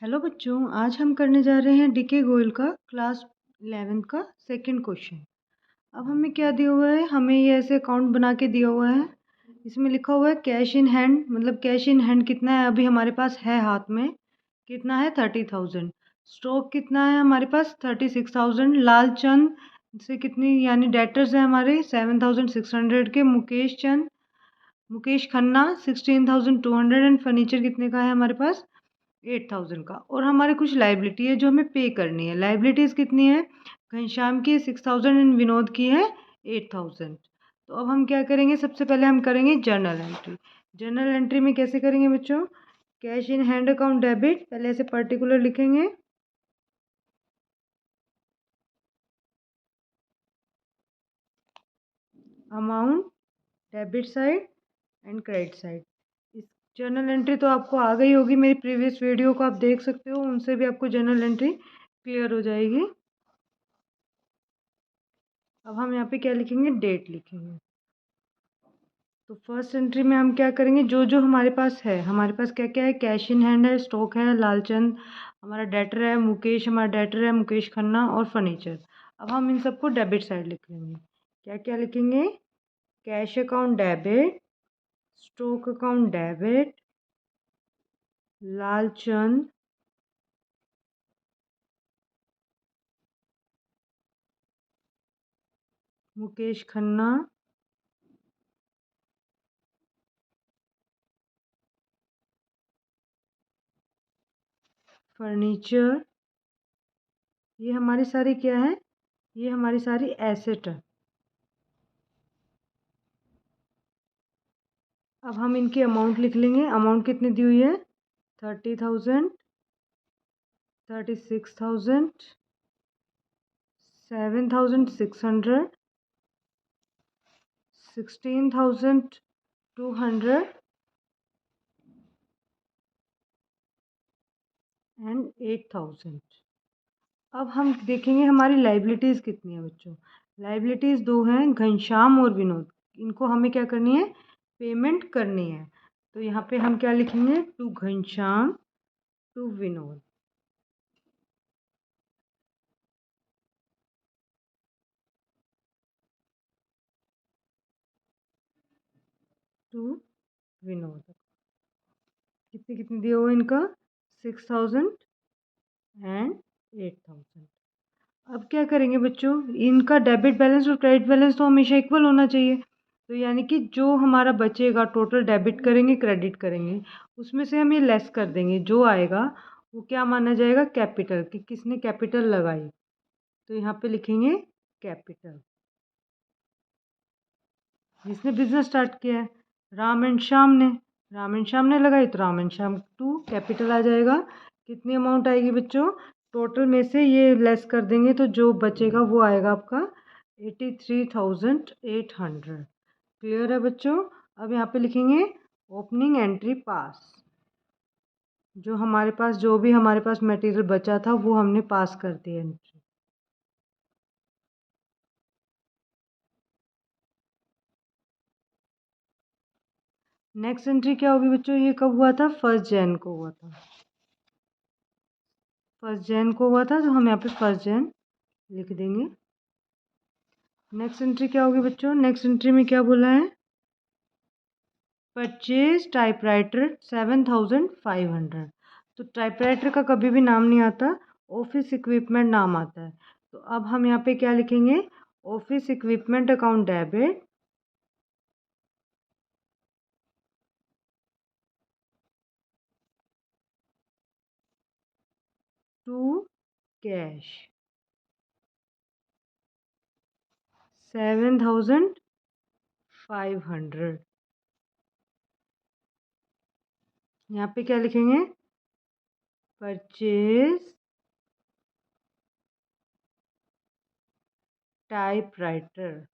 Hello बच्चों, आज हम करने जा रहे हैं डीके गोयल का क्लास 11 का सेकंड क्वेश्चन। अब हमें क्या दिया हुआ है, हमें ये ऐसे अकाउंट बना के दिया हुआ है। इसमें लिखा हुआ है कैश इन हैंड, मतलब कैश इन हैंड कितना है अभी हमारे पास है हाथ में, कितना है 30,000। स्टॉक कितना है हमारे पास 36,000। लाल चंद से कितनी यानी डेटर्स है हमारे 7,600 के। मुकेश खन्ना 16,200 एंड फर्नीचर कितने का है हमारे पास 8,000 का। और हमारे कुछ लाइबिलिटी है जो हमें पे करनी है। लाइबिलिटीज कितनी है, घनश्याम की 6,000 एंड विनोद की है 8,000। तो अब हम क्या करेंगे, सबसे पहले हम करेंगे जर्नल एंट्री। जर्नल एंट्री में कैसे करेंगे बच्चों, cash in hand account debit, पहले ऐसे पर्टिकुलर लिखेंगे, amount debit side and credit side. इस जर्नल एंट्री तो आपको आ गई होगी, मेरी प्रीवियस वीडियो को आप देख सकते हो, उनसे भी आपको जर्नल एंट्री क्लियर हो जाएगी। अब हम यहाँ पे क्या लिखेंगे, डेट लिखेंगे। तो फर्स्ट एंट्री में हम क्या करेंगे, जो जो हमारे पास है, हमारे पास क्या क्या है, कैश इन हैंड है, स्टॉक है, लालचंद हमारा डेटर है, मुकेश हमारा डेटर है, मुकेश खन्ना और फर्नीचर। अब हम इन सबको डेबिट साइड लिख लेंगे। क्या क्या लिखेंगे, cash account debit, stock account debit, Lalchand, Mukesh Khanna, furniture. ये हमारी सारी क्या है, ये हमारी सारी एसेट है। अब हम इनकी अमाउंट लिख लेंगे। अमाउंट कितनी दी हुई है, 30,000, 36,000, 7,600, 16,200 एंड 8,000। अब हम देखेंगे हमारी लाइबिलिटीज़ कितनी है बच्चों। लाइबिलिटीज़ दो हैं, घनश्याम और विनोद। इनको हमें क्या करनी है, पेमेंट करनी है। तो यहाँ पे हम क्या लिखेंगे, to Ghanshyam to Vinod. To Vinod कितने कितने दिए हुए इनका, 6,000 एंड 8,000। अब क्या करेंगे बच्चों, इनका डेबिट बैलेंस और क्रेडिट बैलेंस तो हमेशा इक्वल होना चाहिए। तो यानी कि जो हमारा बचेगा टोटल डेबिट करेंगे क्रेडिट करेंगे, उसमें से हम ये लेस कर देंगे, जो आएगा वो क्या माना जाएगा, कैपिटल, कि किसने कैपिटल लगाई। तो यहाँ पे लिखेंगे कैपिटल, जिसने बिजनेस स्टार्ट किया है, राम एंड श्याम ने, राम एंड श्याम ने लगाई तो Ram and Shyam to capital आ जाएगा। कितनी अमाउंट आएगी बच्चों, टोटल में से ये लेस कर देंगे तो जो बचेगा वो आएगा आपका 83,800। क्लियर है बच्चों। अब यहाँ पे लिखेंगे ओपनिंग एंट्री पास, जो हमारे पास जो भी हमारे पास मटेरियल बचा था वो हमने पास कर दिया एंट्री। नेक्स्ट एंट्री क्या होगी बच्चों, ये कब हुआ था, 1 जैन को हुआ था। 1 जैन को हुआ था, तो हम यहाँ पे 1 जैन लिख देंगे। नेक्स्ट एंट्री क्या होगी बच्चों, नेक्स्ट एंट्री में क्या बोला है, परचेज टाइपराइटर 7,500। तो टाइपराइटर का कभी भी नाम नहीं आता, ऑफिस इक्विपमेंट नाम आता है। तो अब हम यहाँ पे क्या लिखेंगे, office equipment account debit, to cash 7,500। यहाँ पे क्या लिखेंगे, परचेज टाइपराइटर।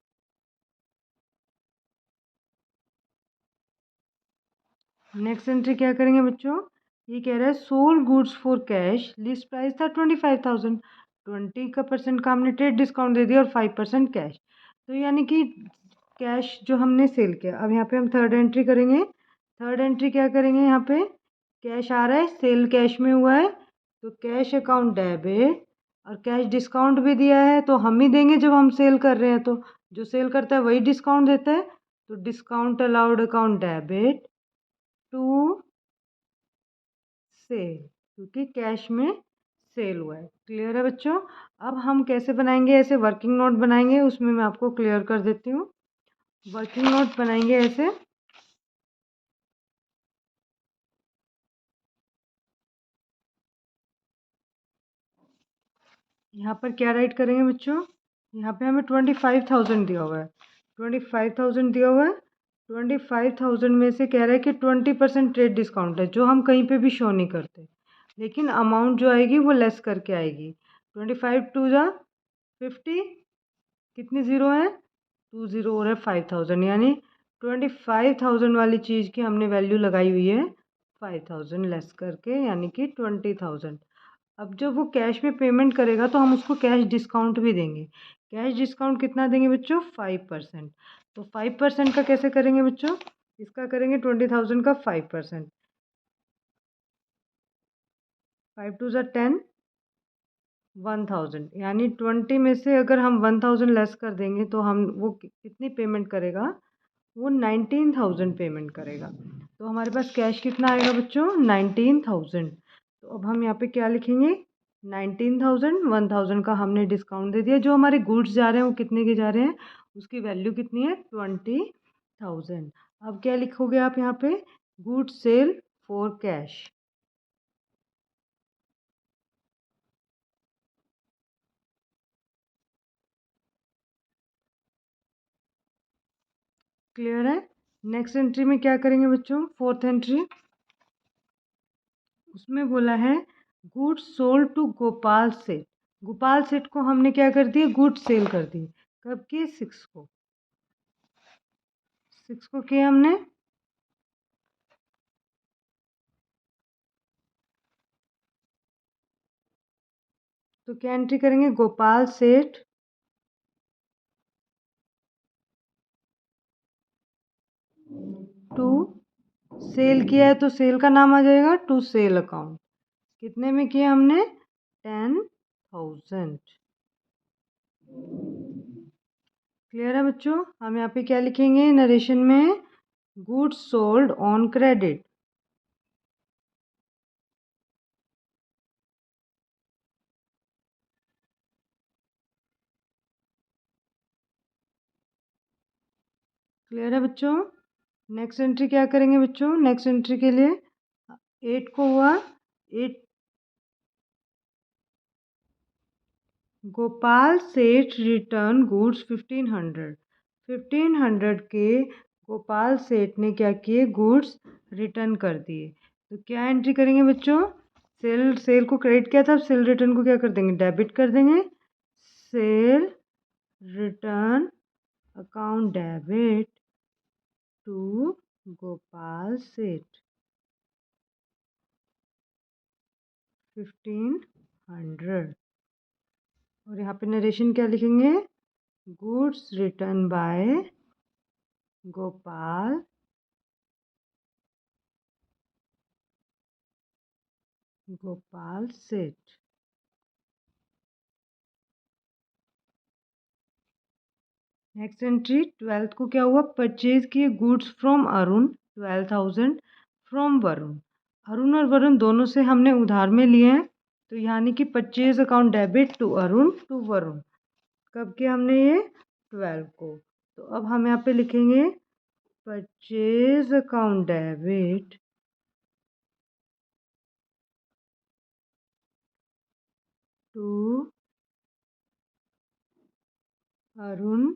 नेक्स्ट एंट्री क्या करेंगे बच्चों, ये कह रहा है sold goods for cash, list price था 25,000, 20% का हमने ट्रेड डिस्काउंट दे दिया और 5% कैश। तो यानी कि कैश जो हमने सेल किया। अब यहाँ पे हम थर्ड एंट्री करेंगे। थर्ड एंट्री क्या करेंगे, यहाँ पे कैश आ रहा है, सेल कैश में हुआ है, तो कैश अकाउंट डेबिट, और कैश डिस्काउंट भी दिया है तो हम ही देंगे जब हम सेल कर रहे हैं, तो जो सेल करता है वही डिस्काउंट देता है। तो discount allowed account debit to sale, क्योंकि कैश में सेल हुआ है। क्लियर है बच्चों? अब हम कैसे बनाएंगे, ऐसे वर्किंग नोट बनाएंगे, उसमें मैं आपको क्लियर कर देती हूँ। वर्किंग नोट बनाएंगे ऐसे। यहाँ पर क्या राइट करेंगे बच्चों, यहाँ पे हमें 25,000 दिया हुआ है, 25,000 दिया हुआ है। 25,000 में से कह रहा है कि 20% ट्रेड डिस्काउंट है, जो हम कहीं पे भी शो नहीं करते, लेकिन अमाउंट जो आएगी वो लेस करके आएगी। 25 टू जा 50, कितनी ज़ीरो है, 2 ज़ीरो और है 5,000, यानी 25,000 वाली चीज़ की हमने वैल्यू लगाई हुई है 5,000 लेस करके, यानी कि 20,000। अब जब वो कैश में पेमेंट करेगा तो हम उसको कैश डिस्काउंट भी देंगे। कैश डिस्काउंट कितना देंगे बच्चों, 5%। तो 5% का कैसे करेंगे बच्चों, इसका करेंगे 20,000 का 5%। 5 टू ज़ा 10, 1,000, यानी 20 में से अगर हम 1,000 लेस कर देंगे तो हम वो कितनी पेमेंट करेगा, वो 19,000 पेमेंट करेगा। तो हमारे पास कैश कितना आएगा बच्चों, 19,000। तो अब हम यहाँ पे क्या लिखेंगे, 19,000, 1,000 का हमने डिस्काउंट दे दिया। जो हमारे गुड्स जा रहे हैं वो कितने के जा रहे हैं, उसकी वैल्यू कितनी है, 20,000। अब क्या लिखोगे आप यहाँ पे, goods sale for cash. Clear है? नेक्स्ट एंट्री में क्या करेंगे बच्चों, फोर्थ एंट्री, उसमें बोला है goods sold to Gopal Seth. Gopal सेठ को हमने क्या कर दिया, गुड्स सेल कर दी। कब किए, 6 को, 6 को किया हमने। तो क्या एंट्री करेंगे, गोपाल सेठ टू सेल किया है तो सेल का नाम आ जाएगा टू सेल अकाउंट। कितने में किया हमने, 10,000। क्लियर है बच्चों? हम यहाँ पे क्या लिखेंगे नरेशन में, goods sold on credit. Clear है बच्चों? नेक्स्ट एंट्री क्या करेंगे बच्चों, नेक्स्ट एंट्री के लिए 8 को हुआ 8, गोपाल सेठ रिटर्न गुड्स 1500। 1500 के गोपाल सेठ ने क्या किए, गुड्स रिटर्न कर दिए। तो क्या एंट्री करेंगे बच्चों, सेल को क्रेडिट किया था, सेल रिटर्न को क्या कर देंगे, डेबिट कर देंगे। Sale return account debit to Gopal Seth 1500। और यहाँ पे नरेशन क्या लिखेंगे, गुड्स रिटर्न बाय गोपाल सेठ। नेक्स्ट एंट्री 12th को क्या हुआ, परचेज किए goods from Arun 12,000 from Varun. Arun और वरुण दोनों से हमने उधार में लिए हैं, तो यानी कि purchase account debit to Arun to Varun. कब किया हमने ये, 12 को। तो अब हम यहाँ पे लिखेंगे purchase account debit to Arun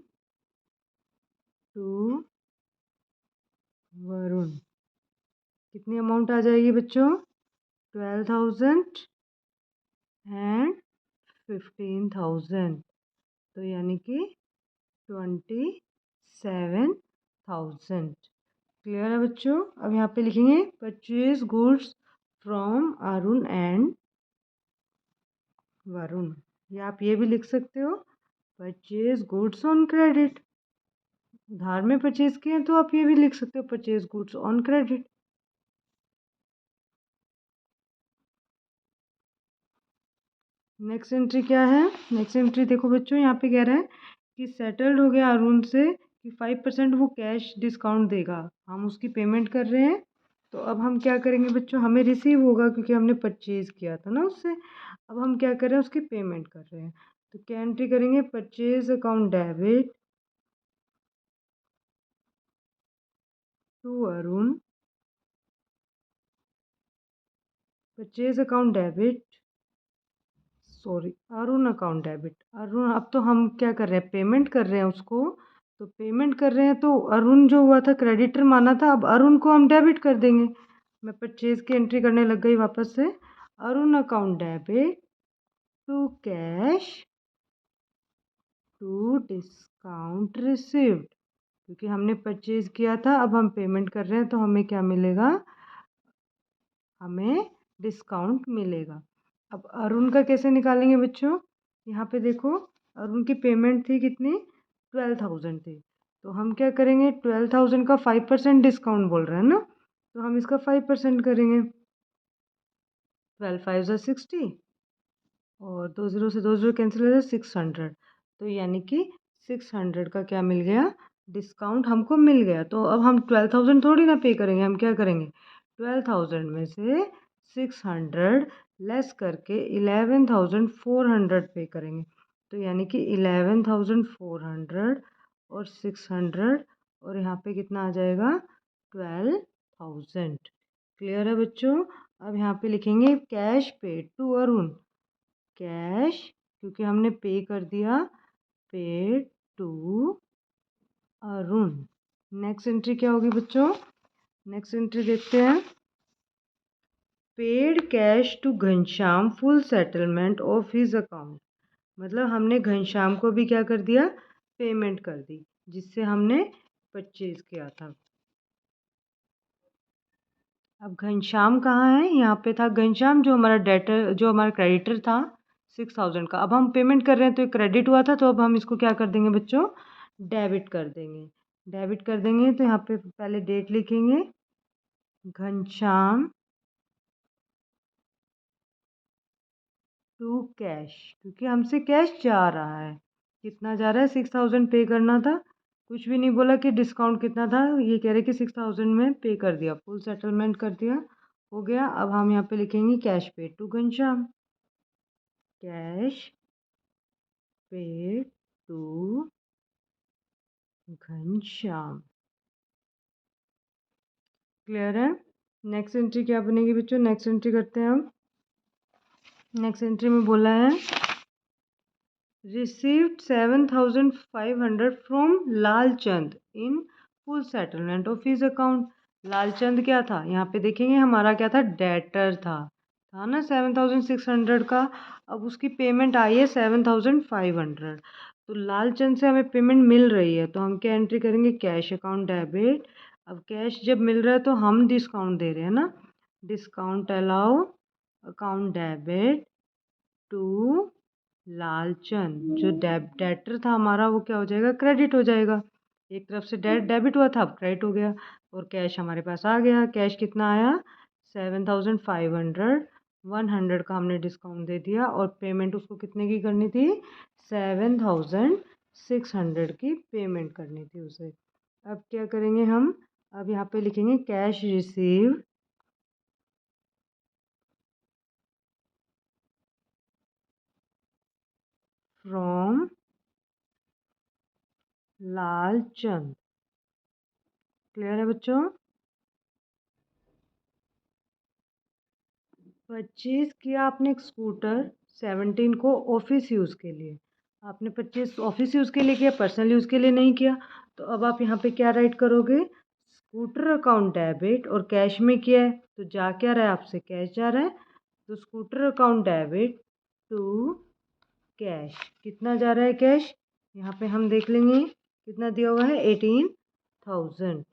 to Varun. कितनी अमाउंट आ जाएगी बच्चों, 12,000 एंड 15,000, तो यानी कि 27,000। क्लियर है बच्चों? अब यहाँ पे लिखेंगे purchase goods from Arun and Varun, या आप ये भी लिख सकते हो परचेज गुड्स ऑन क्रेडिट। उधार में परचेज किए तो आप ये भी लिख सकते हो purchase goods on credit. Next entry क्या है? नेक्स्ट एंट्री देखो बच्चों, यहाँ पे कह रहा है कि सेटल्ड हो गया अरुण से कि 5% वो कैश डिस्काउंट देगा, हम उसकी पेमेंट कर रहे हैं। तो अब हम क्या करेंगे बच्चों, हमें रिसीव होगा क्योंकि हमने परचेज़ किया था ना उससे। अब हम क्या कर रहे हैं, उसकी पेमेंट कर रहे हैं। तो क्या एंट्री करेंगे, purchase account debit to Arun, purchase account debit, sorry Arun account debit. Arun, अब तो हम क्या कर रहे हैं, पेमेंट कर रहे हैं उसको। तो पेमेंट कर रहे हैं तो अरुण जो हुआ था क्रेडिटर माना था, अब अरुण को हम डेबिट कर देंगे। मैं परचेज की एंट्री करने लग गई वापस से। Arun account debit to cash to discount received, क्योंकि हमने परचेज किया था, अब हम पेमेंट कर रहे हैं तो हमें क्या मिलेगा, हमें डिस्काउंट मिलेगा। अब अरुण का कैसे निकालेंगे बच्चों, यहाँ पे देखो अरुण की पेमेंट थी कितनी, 12,000 थी। तो हम क्या करेंगे, 12,000 का 5% डिस्काउंट बोल रहे हैं ना, तो हम इसका 5% करेंगे। 12 5 ज़ा 60 और 2 ज़ीरो से 2 ज़ीरो कैंसिल हो जाए, 600। तो यानी कि 600 का क्या मिल गया, डिस्काउंट हमको मिल गया। तो अब हम 12,000 थोड़ी ना पे करेंगे, हम क्या करेंगे, 12,000 में से 600 लेस करके 11,400 पे करेंगे। तो यानी कि 11,400 और 600 और यहाँ पे कितना आ जाएगा, 12,000। क्लियर है बच्चों? अब यहाँ पे लिखेंगे cash paid to Arun, cash क्योंकि हमने पे कर दिया, paid to Arun. Next entry क्या होगी बच्चों, नेक्स्ट एंट्री देखते हैं। Paid cash to Ghanshyam full settlement of his account, मतलब हमने घनश्याम को भी क्या कर दिया, पेमेंट कर दी, जिससे हमने परचेज किया था। अब घनश्याम कहाँ है, यहाँ पे था घनश्याम जो हमारा डेटर, जो हमारा क्रेडिटर था 6,000 का। अब हम पेमेंट कर रहे हैं तो क्रेडिट हुआ था, तो अब हम इसको क्या कर देंगे बच्चों, डेबिट कर देंगे। डेबिट कर देंगे तो यहाँ पे पहले डेट लिखेंगे, घनश्याम टू कैश, क्योंकि हमसे कैश जा रहा है, कितना जा रहा है, 6,000 पे करना था। कुछ भी नहीं बोला कि डिस्काउंट कितना था, ये कह रहे कि 6,000 में पे कर दिया, फुल सेटलमेंट कर दिया, हो गया। अब हम यहाँ पे लिखेंगे कैश पे टू घनश्याम, कैश पे टू घनश्याम। क्लियर है? नेक्स्ट एंट्री क्या बनेगी बच्चों, नेक्स्ट एंट्री करते हैं हम। नेक्स्ट एंट्री में बोला है received 7,500 from Lalchand in full settlement of his account. Lalchand क्या था, यहाँ पे देखेंगे हमारा क्या था, डेटर था ना 7,600 का। अब उसकी पेमेंट आई है 7,500, तो लालचंद से हमें पेमेंट मिल रही है, तो हम क्या एंट्री करेंगे, कैश अकाउंट डेबिट। अब कैश जब मिल रहा है तो हम डिस्काउंट दे रहे हैं ना, discount allow account debit to Lalchand. जो डेटर था हमारा वो क्या हो जाएगा, क्रेडिट हो जाएगा। एक तरफ से डेबिट हुआ था, अब क्रेडिट हो गया और कैश हमारे पास आ गया। कैश कितना आया, 7,500, 100 का हमने डिस्काउंट दे दिया और पेमेंट उसको कितने की करनी थी, 7,600 की पेमेंट करनी थी उसे। अब क्या करेंगे हम, अब यहाँ पे लिखेंगे cash receive from Lalchand. Clear है बच्चों? परचेज किया आपने एक स्कूटर 17 को ऑफिस यूज़ के लिए, आपने परचेज ऑफिस यूज़ के लिए किया, पर्सनल यूज़ के लिए नहीं किया। तो अब आप यहाँ पे क्या राइट करोगे, स्कूटर अकाउंट डेबिट, और कैश में किया है तो जा क्या रहा है, आपसे कैश जा रहा है, तो scooter account debit to cash. कितना जा रहा है कैश, यहाँ पे हम देख लेंगे कितना दिया हुआ है, 18,000।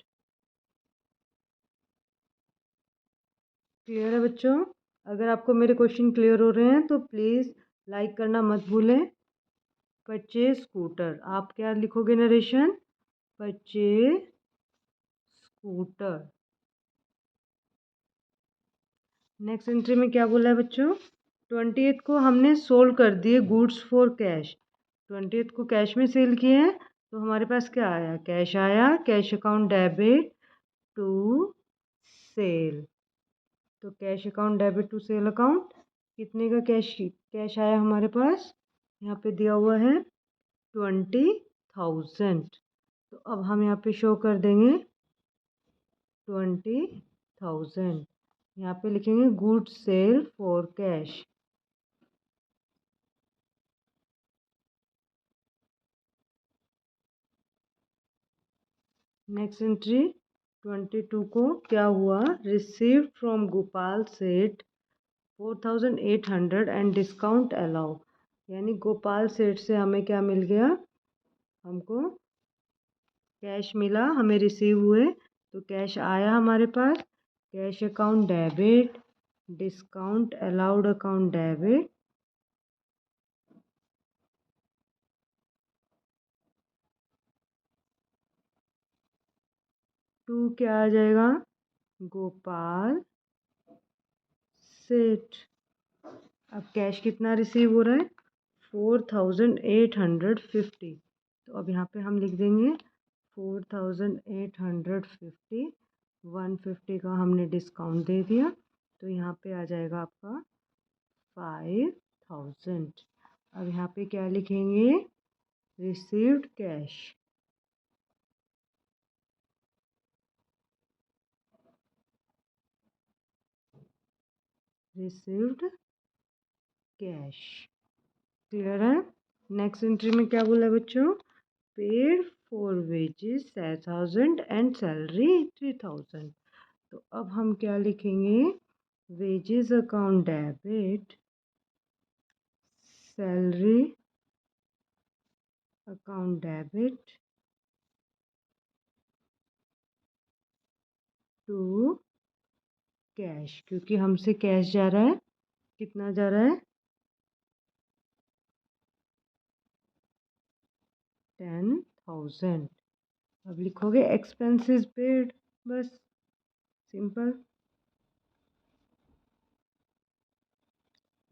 क्लियर है बच्चों? अगर आपको मेरे क्वेश्चन क्लियर हो रहे हैं तो प्लीज़ लाइक करना मत भूलें। परचेज स्कूटर, आप क्या लिखोगे narration, purchase scooter. Next entry में क्या बोला है बच्चों, 20th को हमने सोल्ड कर दिए गुड्स फॉर कैश। 20th को कैश में सेल किए हैं, तो हमारे पास क्या आया, कैश आया, cash account debit to sale. तो cash account debit to sale account, कितने का कैश कैश आया हमारे पास, यहाँ पे दिया हुआ है 20,000। तो अब हम यहाँ पे शो कर देंगे 20,000। यहाँ पे लिखेंगे goods sale for cash. Next entry 22 को क्या हुआ, रिसीव्ड फ्रॉम गोपाल सेठ 4,800 एंड डिस्काउंट अलाउ। यानी गोपाल सेठ से हमें क्या मिल गया, हमको कैश मिला, हमें रिसीव हुए, तो कैश आया हमारे पास, cash account debit, discount allowed account debit, to क्या आ जाएगा, गोपाल सेठ। अब कैश कितना रिसीव हो रहा है, 4,850। तो अब यहाँ पे हम लिख देंगे 4,850, 150 का हमने डिस्काउंट दे दिया, तो यहाँ पे आ जाएगा आपका 5,000। अब यहाँ पे क्या लिखेंगे, received cash. Received cash, clear है। नेक्स्ट एंट्री में क्या बोला बच्चों, paid for wages 6,000 and salary 3,000। तो अब हम क्या लिखेंगे, wages account debit, salary account debit to cash, क्योंकि हमसे कैश जा रहा है, कितना जा रहा है, 10,000। अब लिखोगे एक्सपेंसेस पेड, बस सिंपल।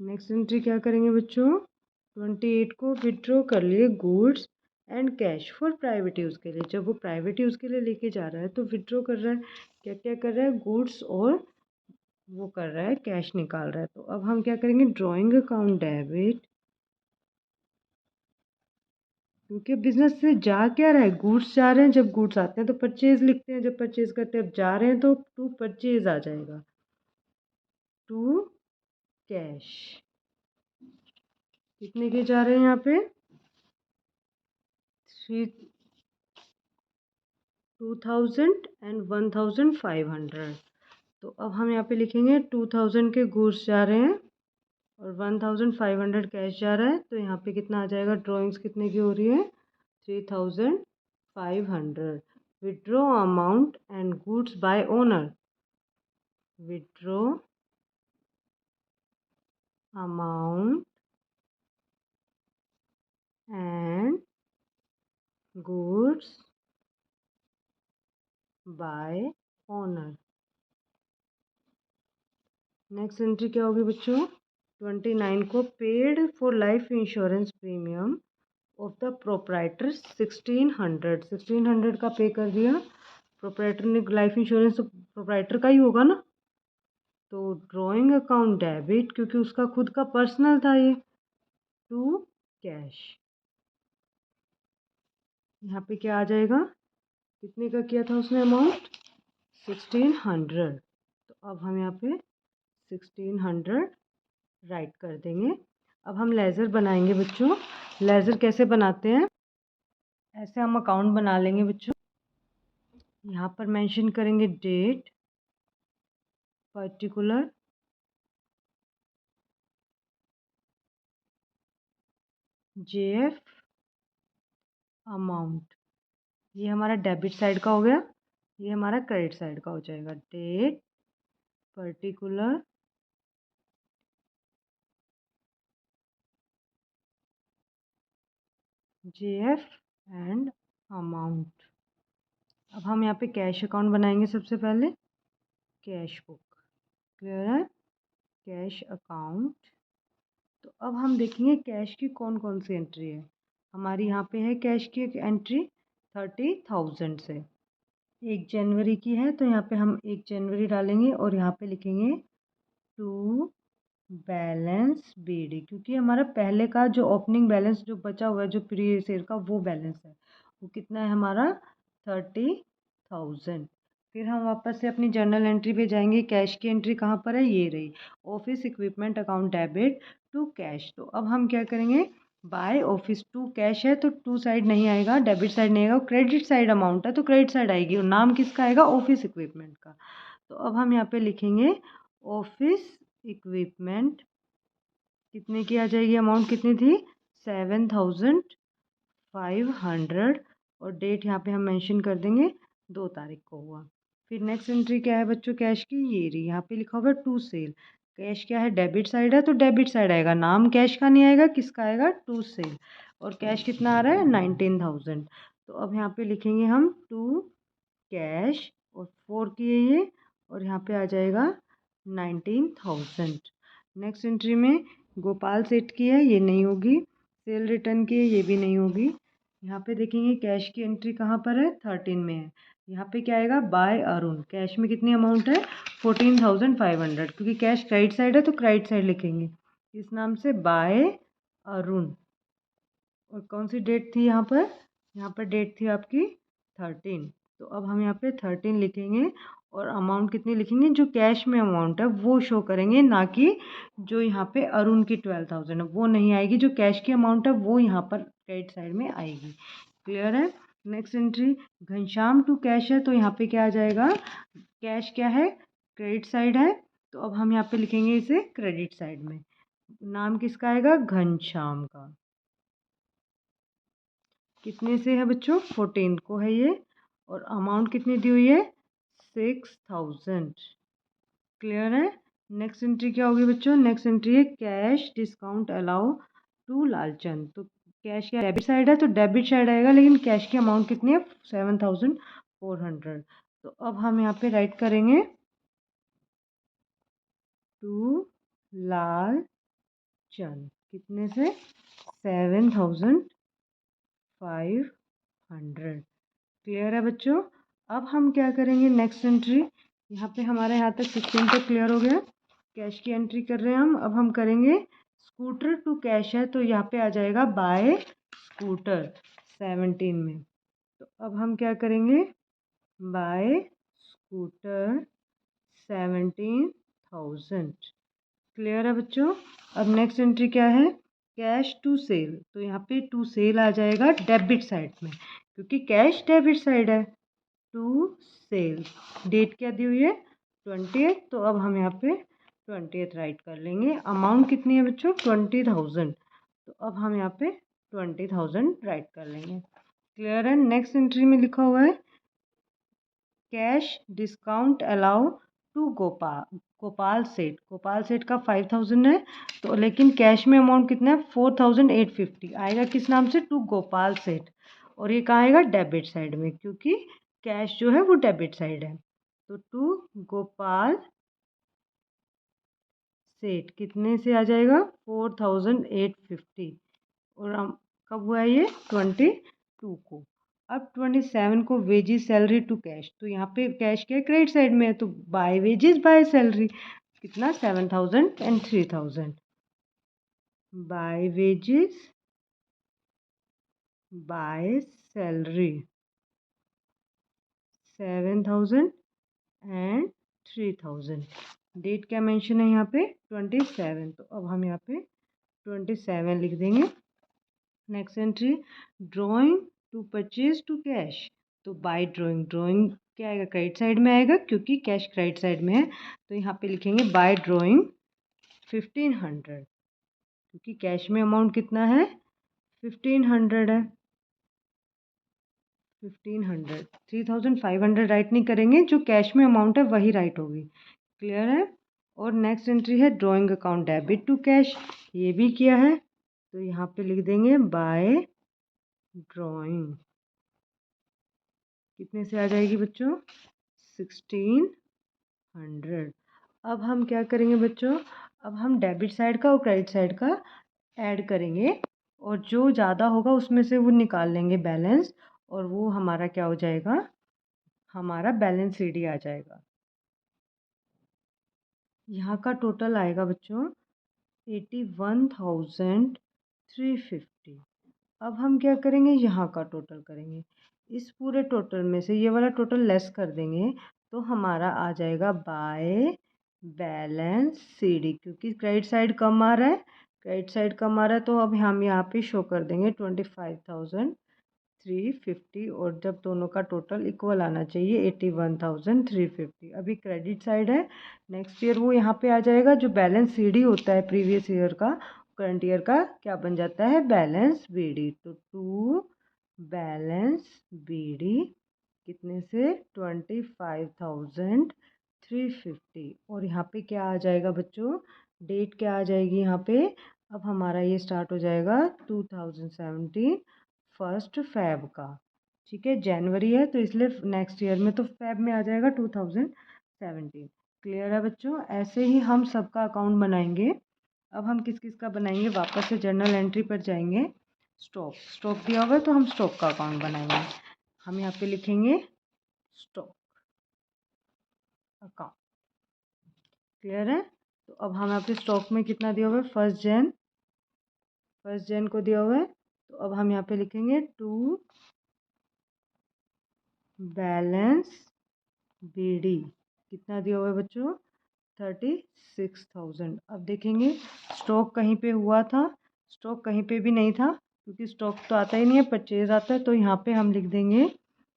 नेक्स्ट एंट्री क्या करेंगे बच्चों, 28 को विड्रॉ कर लिए goods and cash for private use के लिए। जब वो प्राइवेट यूज़ के लिए लेके जा रहा है तो विड्रॉ कर रहा है, क्या क्या कर रहा है, गुड्स और वो कर रहा है कैश निकाल रहा है। तो अब हम क्या करेंगे, ड्राइंग अकाउंट डेबिट, क्योंकि बिजनेस से जा क्या रहा है, गुड्स जा रहे हैं, जब गुड्स आते हैं तो परचेज लिखते हैं, जब परचेज करते हैं, अब जा रहे हैं तो टू परचेज आ जाएगा, टू कैश। कितने के जा रहे हैं यहाँ पे, 2,000 एंड 1,500। तो अब हम यहाँ पे लिखेंगे 2,000 के गुड्स जा रहे हैं और 1,500 कैश जा रहा है, तो यहाँ पे कितना आ जाएगा, ड्राइंग्स कितने की हो रही है, 3,500। Withdraw amount and goods by owner, withdraw amount and goods by owner. Next entry क्या होगी बच्चों, 29 को paid for life insurance premium of the proprietor 1,600 का पे कर दिया। प्रोप्राइटर ने लाइफ इंश्योरेंस तो प्रोप्राइटर का ही होगा ना, तो ड्राइंग अकाउंट डेबिट, क्योंकि उसका खुद का पर्सनल था ये, टू कैश। यहाँ पे क्या आ जाएगा, कितने का किया था उसने अमाउंट, 1,600। तो अब हम यहाँ पे 1,600 राइट कर देंगे। अब हम लेज़र बनाएंगे बच्चों। लेज़र कैसे बनाते हैं, ऐसे हम अकाउंट बना लेंगे बच्चों। यहाँ पर मेंशन करेंगे डेट, पर्टिकुलर, JF, अमाउंट। ये हमारा डेबिट साइड का हो गया, ये हमारा क्रेडिट साइड का हो जाएगा। Date, particular, JF and amount. अब हम यहाँ पे कैश अकाउंट बनाएंगे सबसे पहले, कैश बुक, क्लियर है, कैश अकाउंट तो अब हम देखेंगे कैश की कौन कौन सी एंट्री है। हमारी यहाँ पे है कैश की एक एंट्री 30,000 से। 1 जनवरी की है तो यहाँ पे हम 1 जनवरी डालेंगे और यहाँ पे लिखेंगे टू बैलेंस बीडी, क्योंकि हमारा पहले का जो ओपनिंग बैलेंस जो बचा हुआ है जो प्रीवियस ईयर का वो बैलेंस है, वो कितना है हमारा 30,000। फिर हम वापस से अपनी जर्नल एंट्री पे जाएंगे। कैश की एंट्री कहाँ पर है, ये रही, office equipment account debit to cash. तो अब हम क्या करेंगे, बाय ऑफिस टू कैश है तो टू साइड नहीं आएगा, डेबिट साइड नहीं आएगा, क्रेडिट साइड अमाउंट है तो क्रेडिट साइड आएगी और नाम किसका आएगा, ऑफिस इक्विपमेंट का। तो अब हम यहाँ पे लिखेंगे ऑफिस इक्विपमेंट, कितने की आ जाएगी, अमाउंट कितनी थी 7,500 और डेट यहाँ पे हम मेंशन कर देंगे 2 तारीख को हुआ। फिर नेक्स्ट एंट्री क्या है बच्चों कैश की, ये रही, यहाँ पे लिखा हुआ है टू सेल। कैश क्या है, डेबिट साइड है तो डेबिट साइड आएगा, नाम कैश का नहीं आएगा, किसका आएगा, टू सेल। और कैश कितना आ रहा है 19,000। तो अब यहाँ पे लिखेंगे हम टू कैश और 4 की है ये, और यहाँ पे आ जाएगा 19,000। नेक्स्ट एंट्री में गोपाल सेठ की है, ये नहीं होगी। सेल रिटर्न की है, ये भी नहीं होगी। यहाँ पे देखेंगे कैश की एंट्री कहाँ पर है, 13 में है। यहाँ पे क्या आएगा, बाय अरुण। कैश में कितनी अमाउंट है 14,500, क्योंकि कैश क्रेडिट साइड है तो क्रेडिट साइड लिखेंगे इस नाम से, बाय अरुण। और कौन सी डेट थी यहाँ पर, यहाँ पर डेट थी आपकी 13। तो अब हम यहाँ पे 13 लिखेंगे और अमाउंट कितनी लिखेंगे, जो कैश में अमाउंट है वो शो करेंगे, ना कि जो यहाँ पे अरुण की 12,000 है वो नहीं आएगी, जो कैश की अमाउंट है वो यहाँ पर क्रेडिट साइड में आएगी। क्लियर है। Next entry Ghanshyam to cash है तो यहाँ पे क्या आ जाएगा, कैश क्या है, क्रेडिट साइड है, तो अब हम यहाँ पे लिखेंगे इसे क्रेडिट साइड में। नाम किसका आएगा, घनश्याम का। कितने से है बच्चों, 14 को है ये, और अमाउंट कितनी दी हुई है 6,000। क्लियर है। नेक्स्ट एंट्री क्या होगी बच्चों, नेक्स्ट एंट्री है cash discount allow to Lalchand. तो कैश क्या डेबिट साइड है तो डेबिट साइड आएगा, लेकिन कैश की अमाउंट कितनी है 7,400। तो अब हम यहाँ पे राइट करेंगे टू लालचंद, कितने से 7,500। क्लियर है बच्चों। अब हम क्या करेंगे, नेक्स्ट एंट्री, यहाँ पे हमारे यहाँ तक 16 तक क्लियर हो गया। कैश की एंट्री कर रहे हैं हम। अब हम करेंगे स्कूटर टू कैश है तो यहाँ पे आ जाएगा बाय स्कूटर 17 में। तो अब हम क्या करेंगे, बाय स्कूटर 17,000। क्लियर है बच्चों। अब नेक्स्ट एंट्री क्या है, कैश टू सेल, तो यहाँ पे टू सेल आ जाएगा डेबिट साइड में, क्योंकि कैश डेबिट साइड है। टू सेल, डेट क्या दी हुई है 20th, तो अब हम यहाँ पे 20th राइट कर लेंगे। अमाउंट कितनी है बच्चों 20,000, तो अब हम यहाँ पे 20,000 राइट कर लेंगे। क्लियर है। नेक्स्ट एंट्री में लिखा हुआ है cash discount allow to Gopal Seth. Gopal सेठ का 5,000 है तो, लेकिन कैश में अमाउंट कितना है 4,850 आएगा, किस नाम से, टू गोपाल सेठ। और ये कहाँ आएगा, डेबिट साइड में, क्योंकि कैश जो है वो डेबिट साइड है। तो टू गोपाल सेठ कितने से आ जाएगा 4,850, और हम कब हुआ है ये 22 को। अब 27 को वेजेस सैलरी टू कैश, तो यहाँ पे कैश क्या क्रेडिट साइड में है तो बाय वेजेस बाय सैलरी, कितना 7,000 and 3,000, by wages by salary 7,000 and 3,000। Date क्या मेंशन है यहाँ पे 27, तो अब हम यहाँ पे 27 लिख देंगे। Next entry drawing to purchase to cash, तो बाय ड्राइंग, ड्राइंग क्या आएगा क्रेडिट साइड में आएगा, क्योंकि कैश क्रेडिट साइड में है, तो यहाँ पे लिखेंगे बाय ड्राइंग 1,500, क्योंकि कैश में अमाउंट कितना है 1,500 है। 1,500, 3,500 राइट नहीं करेंगे, जो कैश में अमाउंट है वही राइट होगी। क्लियर है। और नेक्स्ट एंट्री है drawing account debit to cash, ये भी किया है, तो यहाँ पे लिख देंगे बाय ड्राइंग, कितने से आ जाएगी बच्चों 1,600। अब हम क्या करेंगे बच्चों, अब हम डेबिट साइड का और क्रेडिट साइड का ऐड करेंगे और जो ज़्यादा होगा उसमें से वो निकाल लेंगे बैलेंस, और वो हमारा क्या हो जाएगा, हमारा बैलेंस सीडी आ जाएगा। यहाँ का टोटल आएगा बच्चों 81,350। अब हम क्या करेंगे, यहाँ का टोटल करेंगे। इस पूरे टोटल में से ये वाला टोटल लेस कर देंगे तो हमारा आ जाएगा बाय बैलेंस सीडी, क्योंकि क्रेडिट साइड कम आ रहा है, क्रेडिट साइड कम आ रहा है तो अब हम यहाँ पे शो कर देंगे 25,350, और जब दोनों का टोटल इक्वल आना चाहिए 81,350। अभी क्रेडिट साइड है, नेक्स्ट ईयर वो यहाँ पे आ जाएगा। जो बैलेंस सीडी होता है प्रीवियस ईयर का, करंट ईयर का क्या बन जाता है, बैलेंस बीडी। तो टू बैलेंस बीडी कितने से, 25,350। और यहाँ पे क्या आ जाएगा बच्चों, डेट क्या आ जाएगी यहाँ पे। अब हमारा ये स्टार्ट हो जाएगा 2017 फर्स्ट फेब का, ठीक है, जनवरी है तो इसलिए नेक्स्ट ईयर में तो फेब में आ जाएगा 2017। क्लियर है बच्चों, ऐसे ही हम सबका अकाउंट बनाएंगे। अब हम किस किस का बनाएंगे, वापस से जर्नल एंट्री पर जाएंगे। स्टॉक, स्टॉक दिया हुआ है तो हम स्टॉक का अकाउंट बनाएंगे। हम यहाँ पे लिखेंगे स्टॉक अकाउंट। क्लियर है, तो अब हम यहाँ पे स्टॉक में कितना दिया हुआ है, फर्स्ट जन को दिया हुआ है, तो अब हम यहाँ पे लिखेंगे टू बैलेंस बीडी कितना दिया हुआ है बच्चों, 36,000। अब देखेंगे स्टॉक कहीं पे हुआ था, स्टॉक कहीं पे भी नहीं था, क्योंकि स्टॉक तो आता ही नहीं है, परचेज आता है। तो यहाँ पे हम लिख देंगे,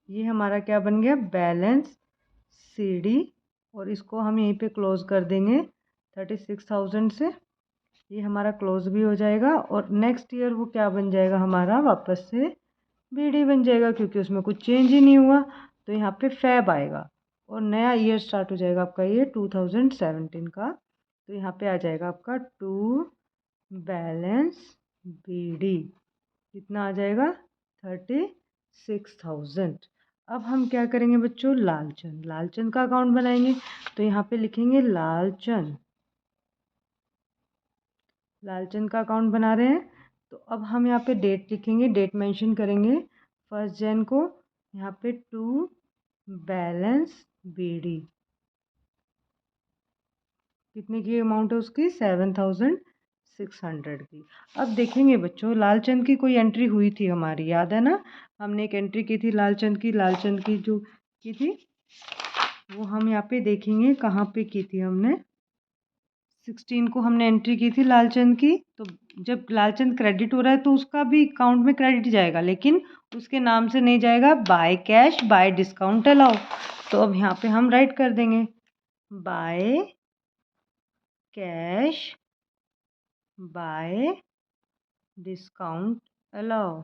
ये हमारा क्या बन गया, बैलेंस सीडी, और इसको हम यहीं पे क्लोज कर देंगे 36,000 से। ये हमारा क्लोज भी हो जाएगा, और नेक्स्ट ईयर वो क्या बन जाएगा, हमारा वापस से बीडी बन जाएगा, क्योंकि उसमें कुछ चेंज ही नहीं हुआ। तो यहाँ पे फैब आएगा और नया ईयर स्टार्ट हो जाएगा आपका ये 2017 का। तो यहाँ पे आ जाएगा आपका टू बैलेंस बीडी कितना आ जाएगा, 36,000। अब हम क्या करेंगे बच्चों, लालचंद, लालचंद का अकाउंट बनाएंगे। तो यहाँ पे लिखेंगे लालचंद, लालचंद का अकाउंट बना रहे हैं। तो अब हम यहाँ पे डेट लिखेंगे, डेट मेंशन करेंगे फर्स्ट जन को। यहाँ पे टू बैलेंस बीडी कितने की अमाउंट है उसकी, 7,600 की। अब देखेंगे बच्चों, लालचंद की कोई एंट्री हुई थी हमारी, याद है ना, हमने एक एंट्री की थी लालचंद की। लालचंद की जो की थी वो हम यहाँ पे देखेंगे कहाँ पे की थी हमने, 16 को हमने एंट्री की थी लालचंद की। तो जब लालचंद क्रेडिट हो रहा है तो उसका भी अकाउंट में क्रेडिट जाएगा, लेकिन उसके नाम से नहीं जाएगा, by cash by discount allow. तो अब यहाँ पे हम राइट कर देंगे by cash by discount allow.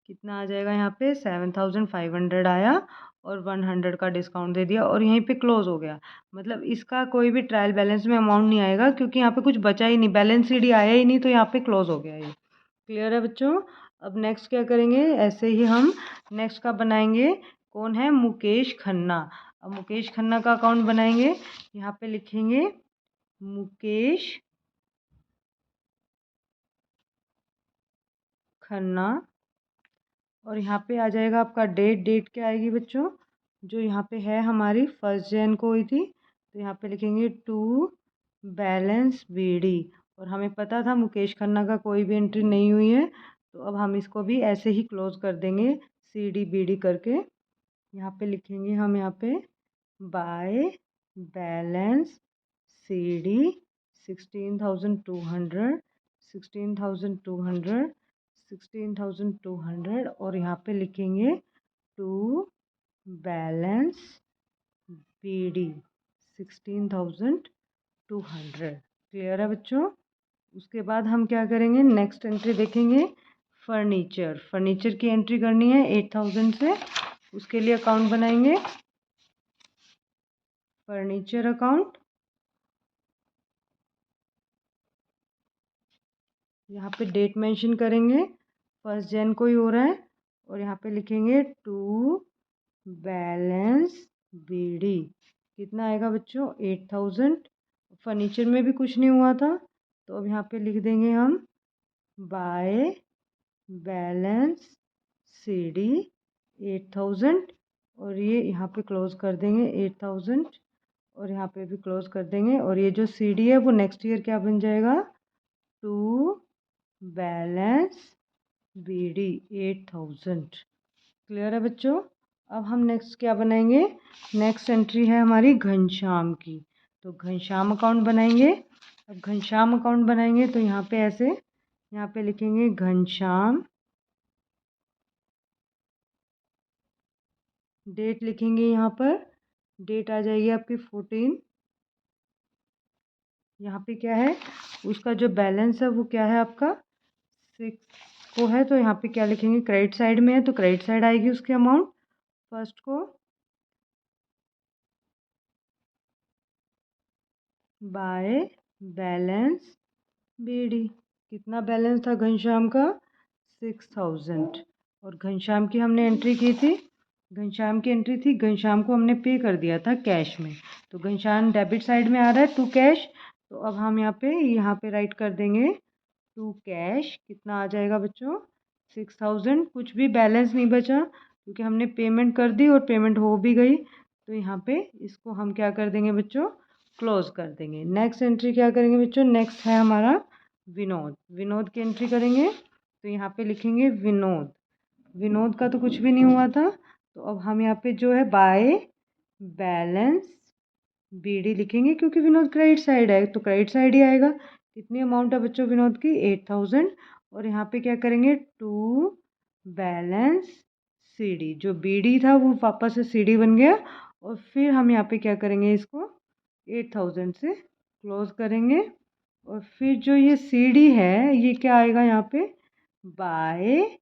कितना आ जाएगा यहाँ पे, 7,500 आया, और 100 का डिस्काउंट दे दिया, और यहीं पे क्लोज हो गया। मतलब इसका कोई भी ट्रायल बैलेंस में अमाउंट नहीं आएगा, क्योंकि यहाँ पे कुछ बचा ही नहीं, बैलेंस सीडी आया ही नहीं, तो यहाँ पे क्लोज हो गया ये। क्लियर है बच्चों। अब नेक्स्ट क्या करेंगे, ऐसे ही हम नेक्स्ट का बनाएंगे, कौन है, मुकेश खन्ना। अब मुकेश खन्ना का अकाउंट बनाएंगे, यहाँ पे लिखेंगे मुकेश खन्ना, और यहाँ पे आ जाएगा आपका डेट, डेट क्या आएगी बच्चों, जो यहाँ पे है हमारी फर्स्ट जन को हुई थी। तो यहाँ पे लिखेंगे टू बैलेंस बीडी, और हमें पता था मुकेश खन्ना का कोई भी एंट्री नहीं हुई है, तो अब हम इसको भी ऐसे ही क्लोज कर देंगे सीडी बीडी करके। यहाँ पे लिखेंगे हम, यहाँ पे बाय बैलेंस सीडी 16,200, 16,200, 16,200, और यहाँ पे लिखेंगे टू बैलेंस बीडी 16,200। क्लियर है बच्चों। उसके बाद हम क्या करेंगे, नेक्स्ट एंट्री देखेंगे, फर्नीचर, फर्नीचर की एंट्री करनी है 8,000 से। उसके लिए अकाउंट बनाएंगे फर्नीचर अकाउंट। यहाँ पे डेट मेंशन करेंगे, फर्स्ट जन को ही हो रहा है, और यहाँ पे लिखेंगे टू बैलेंस बीडी कितना आएगा बच्चों, 8,000, फर्नीचर में भी कुछ नहीं हुआ था, तो अब यहाँ पे लिख देंगे हम बाय बैलेंस CD 8000, और ये यहाँ पे क्लोज कर देंगे 8000, और यहाँ पे भी क्लोज कर देंगे। और ये जो CD है वो नेक्स्ट ईयर क्या बन जाएगा, टू बैलेंस BD 8000। क्लियर है बच्चों। अब हम नेक्स्ट क्या बनाएंगे, नेक्स्ट एंट्री है हमारी घनश्याम की, तो घनश्याम अकाउंट बनाएंगे। अब घनश्याम अकाउंट बनाएंगे तो यहाँ पे ऐसे, यहाँ पे लिखेंगे घनश्याम, डेट लिखेंगे, यहाँ पर डेट आ जाएगी आपकी 14। यहाँ पे क्या है, उसका जो बैलेंस है वो क्या है आपका 6 को है, तो यहाँ पे क्या लिखेंगे, क्रेडिट साइड में है तो क्रेडिट साइड आएगी उसकी अमाउंट फर्स्ट को, बाय बैलेंस BD। कितना बैलेंस था घनश्याम का, 6000। और घनश्याम की हमने एंट्री की थी, घनश्याम की एंट्री थी, घनश्याम को हमने पे कर दिया था कैश में, तो घनश्याम डेबिट साइड में आ रहा है टू कैश। तो अब हम यहाँ पे राइट कर देंगे टू कैश। कितना आ जाएगा बच्चों, 6000। कुछ भी बैलेंस नहीं बचा क्योंकि हमने पेमेंट कर दी और पेमेंट हो भी गई, तो यहाँ पे इसको हम क्या कर देंगे बच्चों, क्लोज कर देंगे। नेक्स्ट एंट्री क्या करेंगे बच्चों, नेक्स्ट है हमारा विनोद, विनोद की एंट्री करेंगे, तो यहाँ पे लिखेंगे विनोद, विनोद का तो कुछ भी नहीं हुआ था, तो अब हम यहाँ पे जो है बाय बैलेंस BD लिखेंगे, क्योंकि विनोद क्रेडिट साइड है तो क्रेडिट साइड ही आएगा। कितनी अमाउंट है बच्चों विनोद की, 8000। और यहाँ पे क्या करेंगे, टू बैलेंस CD, जो BD था वो वापस से CD बन गया, और फिर हम यहाँ पे क्या करेंगे, इसको 8000 से क्लोज करेंगे। और फिर जो ये CD है ये क्या आएगा यहाँ पे, बाय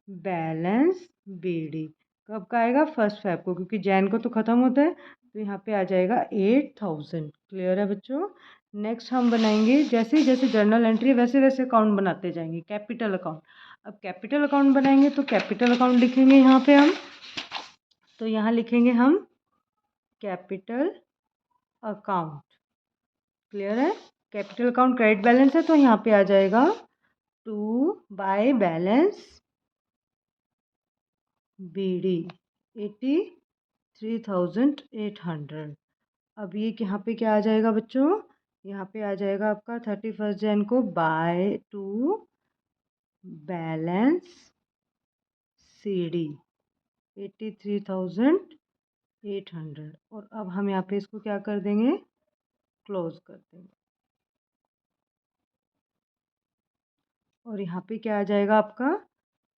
बैलेंस BD। कब का आएगा, 1 फेब को, क्योंकि जैन को तो ख़त्म होता है, तो यहाँ पे आ जाएगा 8000। क्लियर है बच्चों। नेक्स्ट हम बनाएंगे, जैसे जैसे जर्नल एंट्री वैसे वैसे अकाउंट बनाते जाएंगे, कैपिटल अकाउंट। अब कैपिटल अकाउंट बनाएंगे तो कैपिटल अकाउंट लिखेंगे यहाँ पे हम, तो यहाँ लिखेंगे हम कैपिटल अकाउंट। क्लियर है, कैपिटल अकाउंट क्रेडिट बैलेंस है तो यहाँ पे आ जाएगा टू बाय बैलेंस BD 83,800। अब ये यहाँ पे क्या आ जाएगा बच्चों, यहाँ पे आ जाएगा आपका 31 जैन को बाय टू बैलेंस CD 83,800। और अब हम यहाँ पे इसको क्या कर देंगे, क्लोज कर देंगे। और यहाँ पे क्या आ जाएगा आपका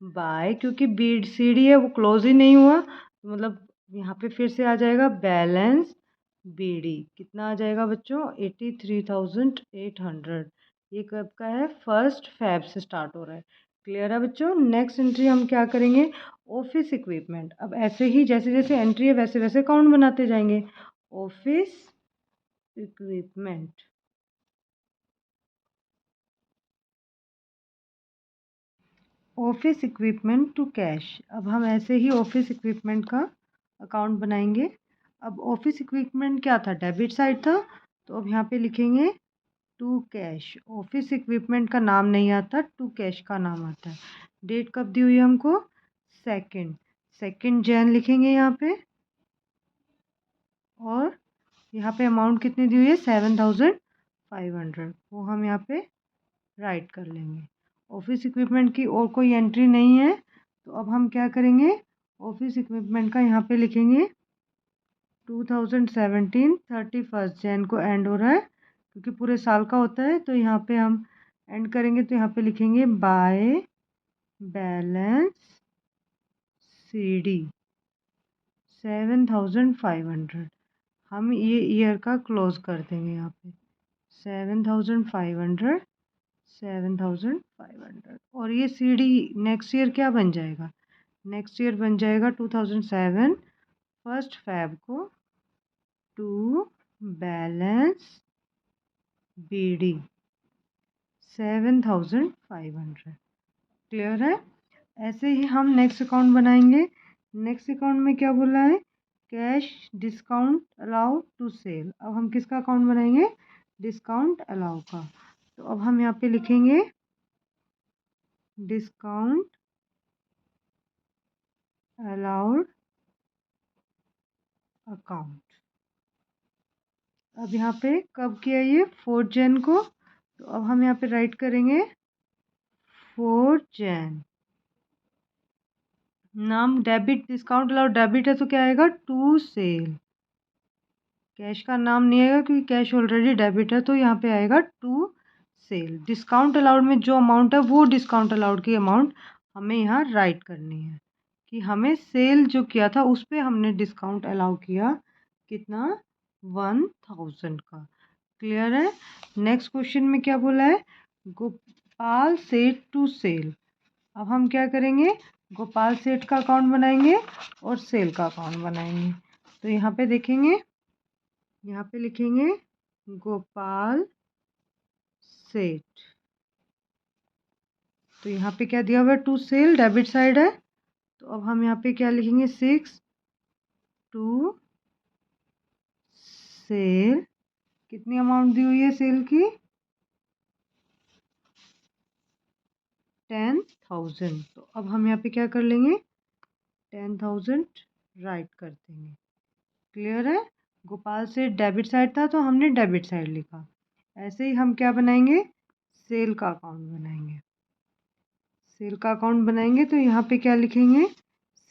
बाय, क्योंकि बीड CD है वो क्लोज ही नहीं हुआ, तो मतलब यहाँ पे फिर से आ जाएगा बैलेंस BD। कितना आ जाएगा बच्चों, 83,800। ये कब का है, 1 फेब से स्टार्ट हो रहा है। क्लियर है बच्चों। नेक्स्ट एंट्री हम क्या करेंगे, ऑफिस इक्विपमेंट। अब ऐसे ही जैसे जैसे एंट्री है वैसे वैसे अकाउंट बनाते जाएंगे। Office equipment, office equipment to cash. अब हम ऐसे ही ऑफिस इक्विपमेंट का अकाउंट बनाएंगे। अब ऑफिस इक्विपमेंट क्या था, डेबिट साइड था, तो अब यहाँ पे लिखेंगे टू कैश। ऑफिस इक्विपमेंट का नाम नहीं आता, टू कैश का नाम आता है। डेट कब दी हुई है हमको, 2 जैन लिखेंगे यहाँ पे, और यहाँ पे अमाउंट कितनी दी हुई है, 7500, वो हम यहाँ पे राइट कर लेंगे। ऑफिस इक्विपमेंट की और कोई एंट्री नहीं है, तो अब हम क्या करेंगे, ऑफिस इक्विपमेंट का यहाँ पे लिखेंगे 2017 31 जैन को एंड हो रहा है, क्योंकि पूरे साल का होता है, तो यहाँ पे हम एंड करेंगे, तो यहाँ पे लिखेंगे बाय बैलेंस CD 7500। हम ये ईयर का क्लोज कर देंगे यहाँ पे 7500, 7500। और ये CD नेक्स्ट ईयर क्या बन जाएगा, नेक्स्ट ईयर बन जाएगा 2007 1 फेब को टू बैलेंस BD 7500। क्लियर है। ऐसे ही हम नेक्स्ट अकाउंट बनाएंगे। नेक्स्ट अकाउंट में क्या बोला है, cash discount allow to sale. अब हम किसका अकाउंट बनाएंगे, डिस्काउंट अलाउ का। तो अब हम यहाँ पे लिखेंगे डिस्काउंट अलाउड अकाउंट। अब यहाँ पे कब किया ये 4 जन को, तो अब हम यहाँ पे राइट करेंगे 4 जन। नाम डेबिट, डिस्काउंट अलाउड डेबिट है तो क्या आएगा टू सेल। कैश का नाम नहीं आएगा क्योंकि कैश ऑलरेडी डेबिट है, तो यहाँ पे आएगा टू सेल। डिस्काउंट अलाउड में जो अमाउंट है वो डिस्काउंट अलाउड की अमाउंट हमें यहाँ राइट करनी है कि हमें सेल जो किया था उस पर हमने डिस्काउंट अलाउ किया कितना 1000 का। क्लियर है। नेक्स्ट क्वेश्चन में क्या बोला है, गोपाल सेठ टू सेल। अब हम क्या करेंगे, गोपाल सेठ का अकाउंट बनाएंगे और सेल का अकाउंट बनाएंगे। तो यहाँ पे देखेंगे, यहाँ पे लिखेंगे गोपाल सेठ। तो यहाँ पे क्या दिया हुआ है टू सेल, डेबिट साइड है। तो अब हम यहाँ पे क्या लिखेंगे 6 टू सेल। कितनी अमाउंट दी हुई है सेल की 10,000। तो अब हम यहाँ पे क्या कर लेंगे 10,000 राइट कर देंगे। क्लियर है। गोपाल से डेबिट साइड था तो हमने डेबिट साइड लिखा। ऐसे ही हम क्या बनाएंगे, सेल का अकाउंट बनाएंगे। सेल का अकाउंट बनाएंगे तो यहाँ पे क्या लिखेंगे,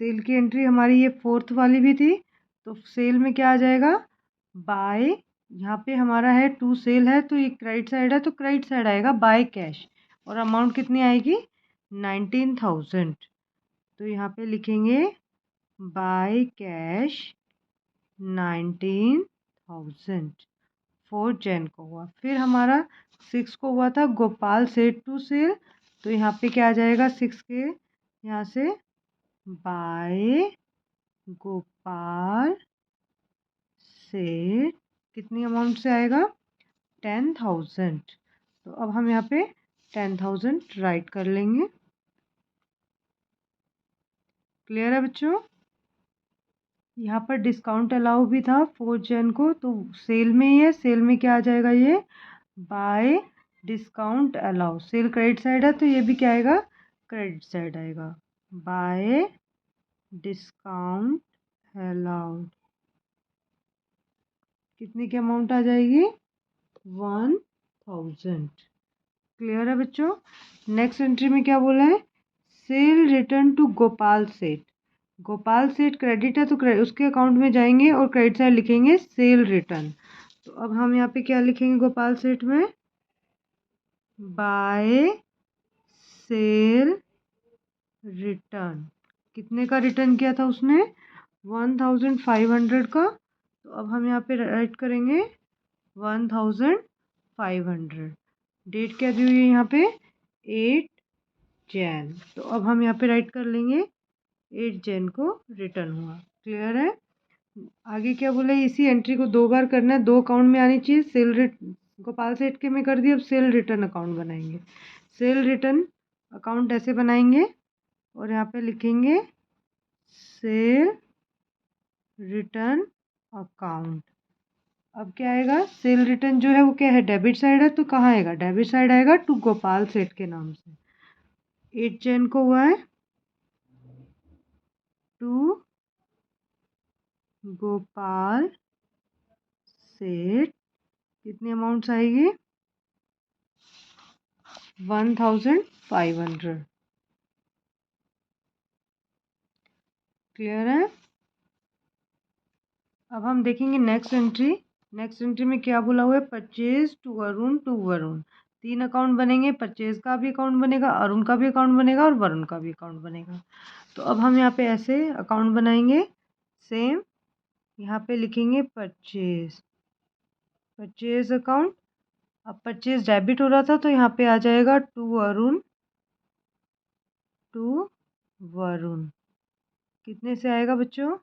सेल की एंट्री हमारी ये 4th वाली भी थी, तो सेल में क्या आ जाएगा बाय। यहाँ पे हमारा है टू सेल है तो ये क्रेडिट साइड है तो क्रेडिट साइड आएगा बाय कैश। और अमाउंट कितनी आएगी 19,000। तो यहाँ पे लिखेंगे बाय कैश 19,000। 4 जन को हुआ। फिर हमारा 6 को हुआ था गोपाल सेठ टू सेल। तो यहाँ पे क्या आ जाएगा 6 के यहाँ से बाय गोपाल सेठ कितनी अमाउंट से आएगा 10,000। तो अब हम यहाँ पे 10,000 राइट कर लेंगे। क्लियर है बच्चों। यहाँ पर डिस्काउंट अलाउ भी था 4 जन को, तो सेल में ही है। सेल में क्या आ जाएगा ये bye discount allow. Cell credit side है तो ये भी क्या आएगा क्रेडिट साइड आएगा बाय डिस्काउंट अलाउड। कितनी की अमाउंट आ जाएगी 1,000। क्लियर है बच्चों। नेक्स्ट एंट्री में क्या बोला है, cell return to Gopal Seth. Gopal सेठ क्रेडिट है तो उसके अकाउंट में जाएंगे और क्रेडिट साइड लिखेंगे सेल रिटर्न। तो अब हम यहाँ पे क्या लिखेंगे गोपाल सेठ में बाय सेल रिटर्न। कितने का रिटर्न किया था उसने 1,500 का। तो अब हम यहाँ पे राइट करेंगे 1,500। डेट क्या दी हुई है यहाँ पे 8 जैन। तो अब हम यहाँ पे राइट कर लेंगे 8 जैन को रिटर्न हुआ। क्लियर है। आगे क्या बोला है, इसी एंट्री को 2 बार करना है, 2 अकाउंट में आनी चाहिए। गोपाल सेठ के में कर दिया, अब सेल रिटर्न अकाउंट बनाएंगे। सेल रिटर्न अकाउंट ऐसे बनाएंगे और यहाँ पे लिखेंगे सेल रिटर्न अकाउंट। अब क्या आएगा, सेल रिटर्न जो है वो क्या है डेबिट साइड है, तो कहाँ आएगा डेबिट साइड आएगा टू गोपाल सेठ के नाम से। 8 जैन को हुआ है टू गोपाल सेठ। कितनी अमाउंट्स आएगी 1,500। क्लियर है। अब हम देखेंगे नेक्स्ट एंट्री। नेक्स्ट एंट्री में क्या बोला हुआ है, purchase to Varun to Varun. 3 account बनेंगे, परचेज का भी अकाउंट बनेगा, अरुण का भी अकाउंट बनेगा और वरुण का भी अकाउंट बनेगा। तो अब हम यहाँ पे ऐसे अकाउंट बनाएंगे सेम। यहाँ पे लिखेंगे परचेज, परचेज अकाउंट। अब परचेज डेबिट हो रहा था तो यहाँ पे आ जाएगा टू अरुण टू वरुण। कितने से आएगा बच्चों,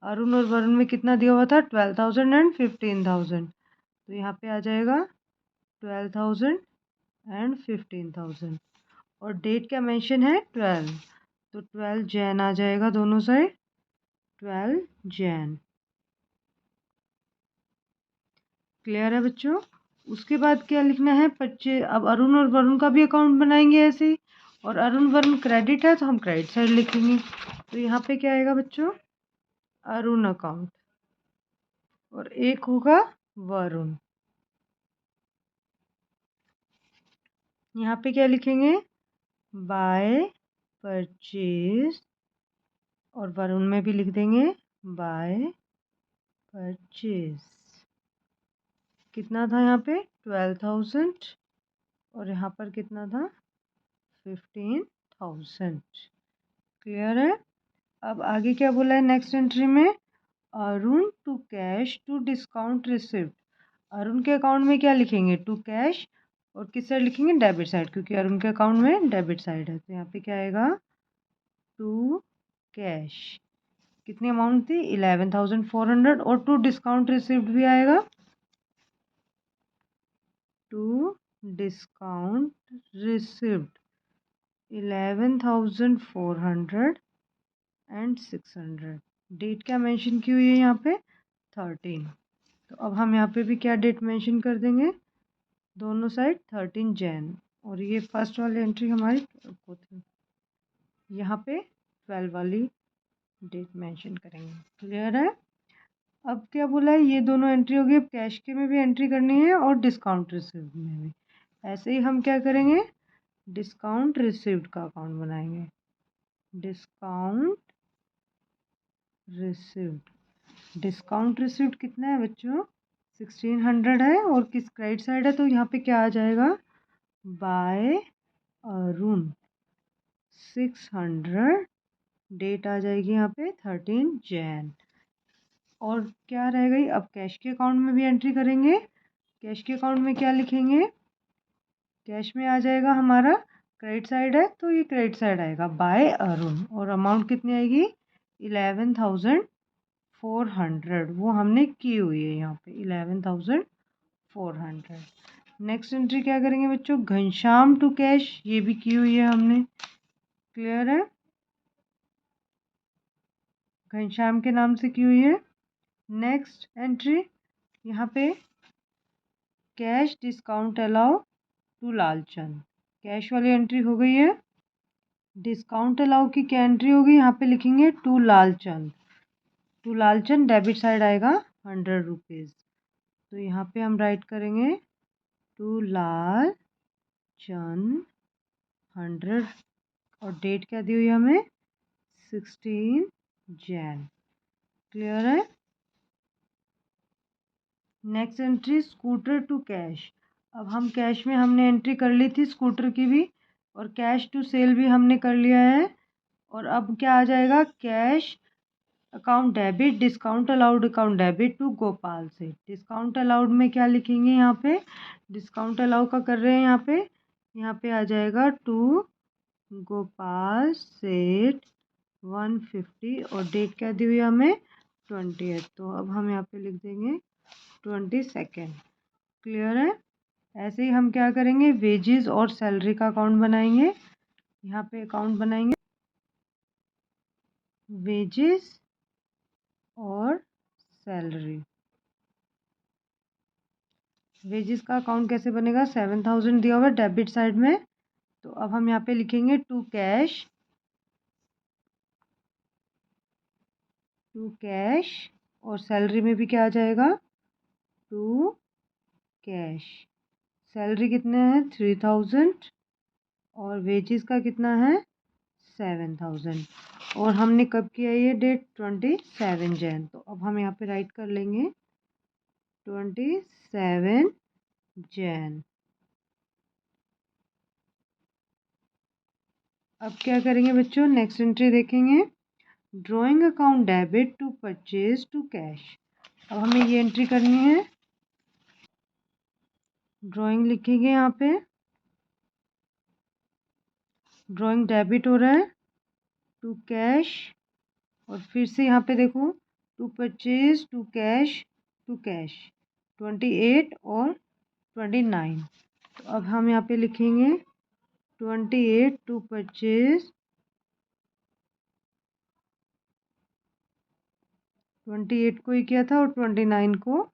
अरुण और वरुण में कितना दिया हुआ था 12,000 एंड 15,000। तो यहाँ पे आ जाएगा 12,000 एंड 15,000। और डेट क्या मेंशन है 12, तो 12 जैन आ जाएगा दोनों साइड 12 जैन। क्लियर है बच्चों। उसके बाद क्या लिखना है 25। अब अरुण और वरुण का भी अकाउंट बनाएंगे ऐसे ही, और अरुण वरुण क्रेडिट है तो हम क्रेडिट साइड लिखेंगे। तो यहाँ पे क्या आएगा बच्चों, अरुण अकाउंट, और एक होगा वरुण। यहाँ पे क्या लिखेंगे, बाय परचेज, और वरुण में भी लिख देंगे बाय परचेज। कितना था यहाँ पे 12,000, और यहाँ पर कितना था 15,000। क्लियर है। अब आगे क्या बोला है नेक्स्ट एंट्री में, Arun to cash to discount receipt. Arun के अकाउंट में क्या लिखेंगे, टू कैश, और किस साइड लिखेंगे, डेबिट साइड, क्योंकि अरुण के अकाउंट में डेबिट साइड है। तो यहाँ पे क्या आएगा, टू कैश। कितनी अमाउंट थी 11,400, और टू डिस्काउंट रिसिप्ट भी आएगा, to discount receipt 11,400 and 600। Date क्या मेंशन की हुई है यहाँ पे 13। तो अब हम यहाँ पे भी क्या डेट मेंशन कर देंगे, दोनों साइड 13 जैन, और ये फर्स्ट वाली एंट्री हमारी थी, यहाँ पे 12 वाली डेट मेंशन करेंगे। क्लियर है। अब क्या बोला है, ये दोनों एंट्री होगी। अब कैश के में भी एंट्री करनी है और डिस्काउंट रिसिप्ट में भी। ऐसे ही हम क्या करेंगे, डिस्काउंट रिसिप्ट का अकाउंट बनाएंगे, डिस्काउंट रिसिप्ट। डिस्काउंट रिसिप्ट कितना है बच्चों 1600 है, और किस क्रेडिट साइड है, तो यहाँ पे क्या आ जाएगा, बाय अरुण 600, डेट आ जाएगी यहाँ पे 13 जैन। और क्या रह गई, अब कैश के अकाउंट में भी एंट्री करेंगे। कैश के अकाउंट में क्या लिखेंगे, कैश में आ जाएगा हमारा क्रेडिट साइड है तो ये क्रेडिट साइड आएगा बाय अरुण, और अमाउंट कितनी आएगी 11,400, वो हमने की हुई है यहाँ पे 11,400। नेक्स्ट एंट्री क्या करेंगे बच्चों, घनश्याम टू कैश, ये भी की हुई है हमने। क्लियर है, घनश्याम के नाम से की हुई है। नेक्स्ट एंट्री यहाँ पे cash discount allow to Lalchand, cash वाली एंट्री हो गई है। डिस्काउंट अलाउ की क्या एंट्री होगी, यहाँ पे लिखेंगे to Lalchand. To Lalchand debit side आएगा 100 रुपीज़। तो यहाँ पे हम राइट करेंगे टू लालचंद 100, और डेट क्या दी हुई है हमें 16 जैन। क्लियर है। Next entry scooter to cash. अब हम कैश में हमने एंट्री कर ली थी स्कूटर की भी, और कैश टू सेल भी हमने कर लिया है। और अब क्या आ जाएगा, cash account debit, discount allowed account debit to Gopal से। डिस्काउंट अलाउड में क्या लिखेंगे, यहाँ पे डिस्काउंट अलाउ का कर रहे हैं, यहाँ पे आ जाएगा टू गोपाल सेठ 150, और डेट क्या दी हुई है हमें 20। तो अब हम यहाँ पे लिख देंगे 22। क्लियर है। ऐसे ही हम क्या करेंगे, वेजेस और सैलरी का अकाउंट बनाएंगे। यहाँ पे अकाउंट बनाएंगे वेजेस और सैलरी। वेजेस का अकाउंट कैसे बनेगा, 7,000 दिया हुआ है डेबिट साइड में। तो अब हम यहाँ पे लिखेंगे टू कैश, और सैलरी में भी क्या आ जाएगा टू कैश। सैलरी कितने है 3,000, और वेजेस का कितना है 7,000, और हमने कब किया ये डेट 27 जैन। तो अब हम यहाँ पे राइट कर लेंगे 27 जैन। अब क्या करेंगे बच्चों, नेक्स्ट एंट्री देखेंगे, drawing account debit to purchase to cash. अब हमें ये एंट्री करनी है, ड्राइंग लिखेंगे यहाँ पे, ड्राइंग डेबिट हो रहा है टू कैश, और फिर से यहाँ पे देखो टू परचेज टू कैश 28 और 29। तो अब हम यहाँ पे लिखेंगे 28 टू परचेज, 28 को ही किया था, और 29 को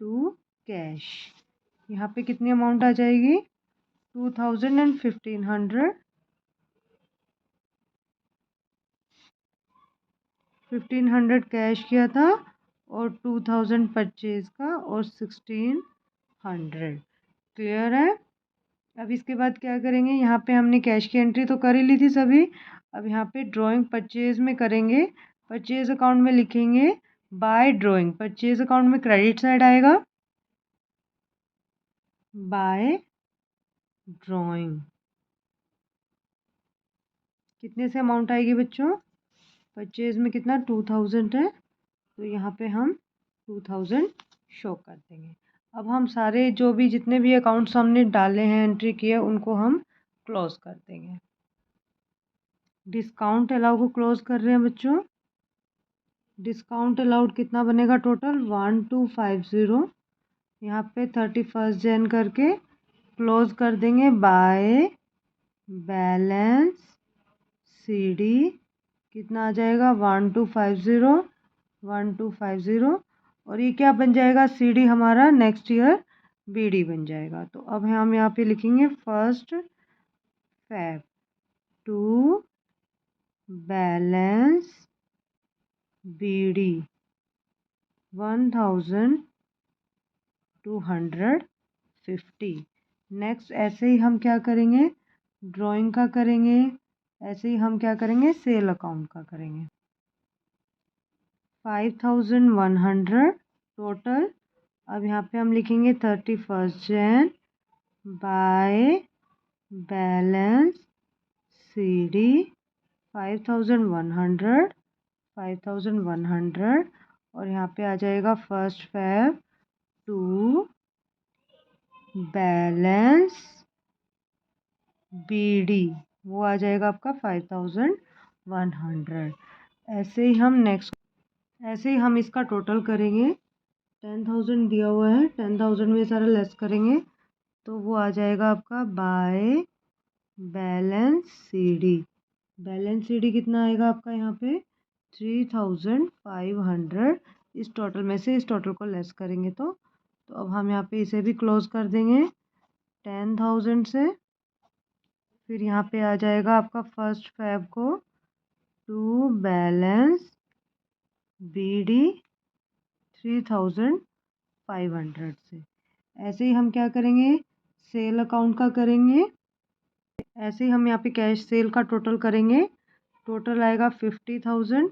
टू कैश। यहाँ पे कितनी अमाउंट आ जाएगी 2000 एंड 1500। 1500 कैश किया था और 2000 परचेज का और 1600। क्लियर है। अब इसके बाद क्या करेंगे, यहाँ पे हमने कैश की एंट्री तो कर ही ली थी सभी। अब यहाँ पे ड्राइंग परचेज में करेंगे। परचेज अकाउंट में लिखेंगे बाय ड्राइंग। परचेज अकाउंट में क्रेडिट साइड आएगा बाय ड्राइंग। कितने से अमाउंट आएगी बच्चों, परचेज में कितना 2000 है, तो यहाँ पे हम 2000 शो कर देंगे। अब हम सारे जो भी जितने भी अकाउंट्स हमने डाले हैं एंट्री किए उनको हम क्लोज कर देंगे। डिस्काउंट अलाउ को क्लोज कर रहे हैं बच्चों। डिस्काउंट अलाउड कितना बनेगा टोटल 1250। यहाँ पे 31 जन करके क्लोज कर देंगे बाय बैलेंस CD। कितना आ जाएगा 1250 और ये क्या बन जाएगा CD हमारा नेक्स्ट ईयर BD बन जाएगा। तो अब हम यहाँ पे लिखेंगे 1 Feb to balance BD 1250। Next ऐसे ही हम क्या करेंगे, ड्राइंग का करेंगे। ऐसे ही हम क्या करेंगे, सेल अकाउंट का करेंगे। 5100 टोटल। अब यहाँ पे हम लिखेंगे 31 जन बाय बैलेंस CD 5100 और यहाँ पे आ जाएगा 1 Feb टू बैलेंस BD, वो आ जाएगा आपका 5100। ऐसे ही हम इसका टोटल करेंगे। 10,000 दिया हुआ है, 10,000 में सारा लेस करेंगे तो वो आ जाएगा आपका by balance CD। Balance CD कितना आएगा आपका यहाँ पे 3500। इस टोटल में से इस टोटल को लेस करेंगे तो अब हम यहाँ पे इसे भी क्लोज कर देंगे 10,000 से। फिर यहाँ पे आ जाएगा आपका 1 Feb को टू बैलेंस BD 3500 से। ऐसे ही हम क्या करेंगे, सेल अकाउंट का करेंगे। ऐसे ही हम यहाँ पे कैश सेल का टोटल करेंगे। टोटल आएगा 50,000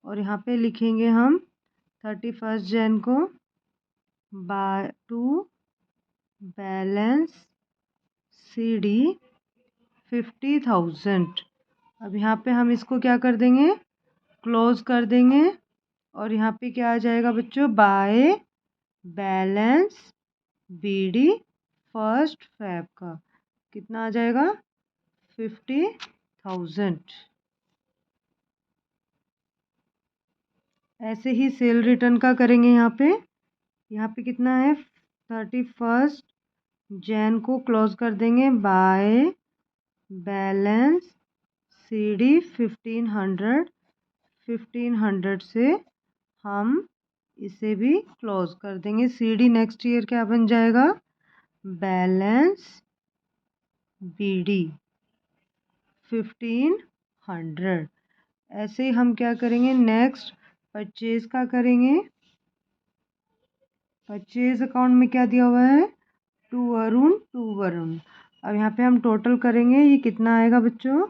और यहाँ पे लिखेंगे हम 31 जन को बाय टू बैलेंस CD 50,000। अब यहाँ पे हम इसको क्या कर देंगे, क्लोज कर देंगे और यहाँ पे क्या आ जाएगा बच्चों बाय बैलेंस BD 1 Feb का कितना आ जाएगा 50,000। ऐसे ही सेल रिटर्न का करेंगे। यहाँ पे कितना है 31 जन को क्लोज कर देंगे बाय बैलेंस CD 1500 से हम इसे भी क्लोज कर देंगे। CD नेक्स्ट ईयर क्या बन जाएगा बैलेंस BD 1500। ऐसे ही हम क्या करेंगे, नेक्स्ट परचेज का करेंगे। परचेज अकाउंट में क्या दिया हुआ है टू वरुण। अब यहाँ पे हम टोटल करेंगे, ये कितना आएगा बच्चों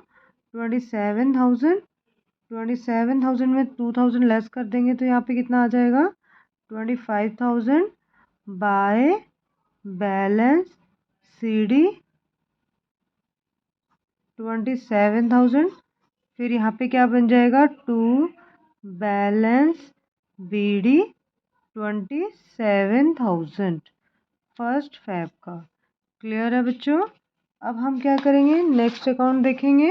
27,000 में 2000 लेस कर देंगे तो यहाँ पे कितना आ जाएगा 25,000 बाय बैलेंस CD 27,000। फिर यहाँ पे क्या बन जाएगा टू बैलेंस BD 27,000 1 Feb का। क्लियर है बच्चों। अब हम क्या करेंगे, नेक्स्ट अकाउंट देखेंगे,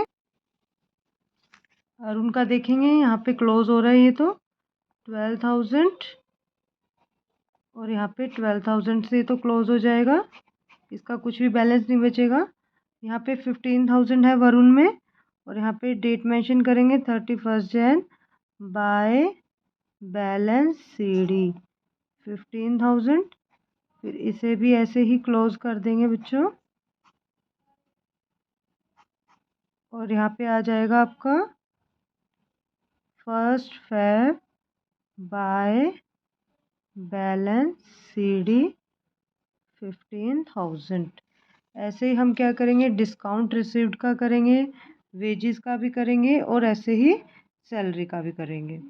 अरुण का देखेंगे। यहाँ पे क्लोज हो रहा है ये तो 12,000 और यहाँ पे 12,000 से तो क्लोज हो जाएगा, इसका कुछ भी बैलेंस नहीं बचेगा। यहाँ पे 15,000 है वरुण में और यहाँ पे डेट मेंशन करेंगे 31 जन बाय बैलेंस CD 15,000। फिर इसे भी ऐसे ही क्लोज कर देंगे बच्चों। और यहाँ पे आ जाएगा आपका 1 Feb बाय बैलेंस CD 15,000। ऐसे ही हम क्या करेंगे, डिस्काउंट रिसीव्ड का करेंगे, वेजेस का भी करेंगे और ऐसे ही सैलरी का भी करेंगे।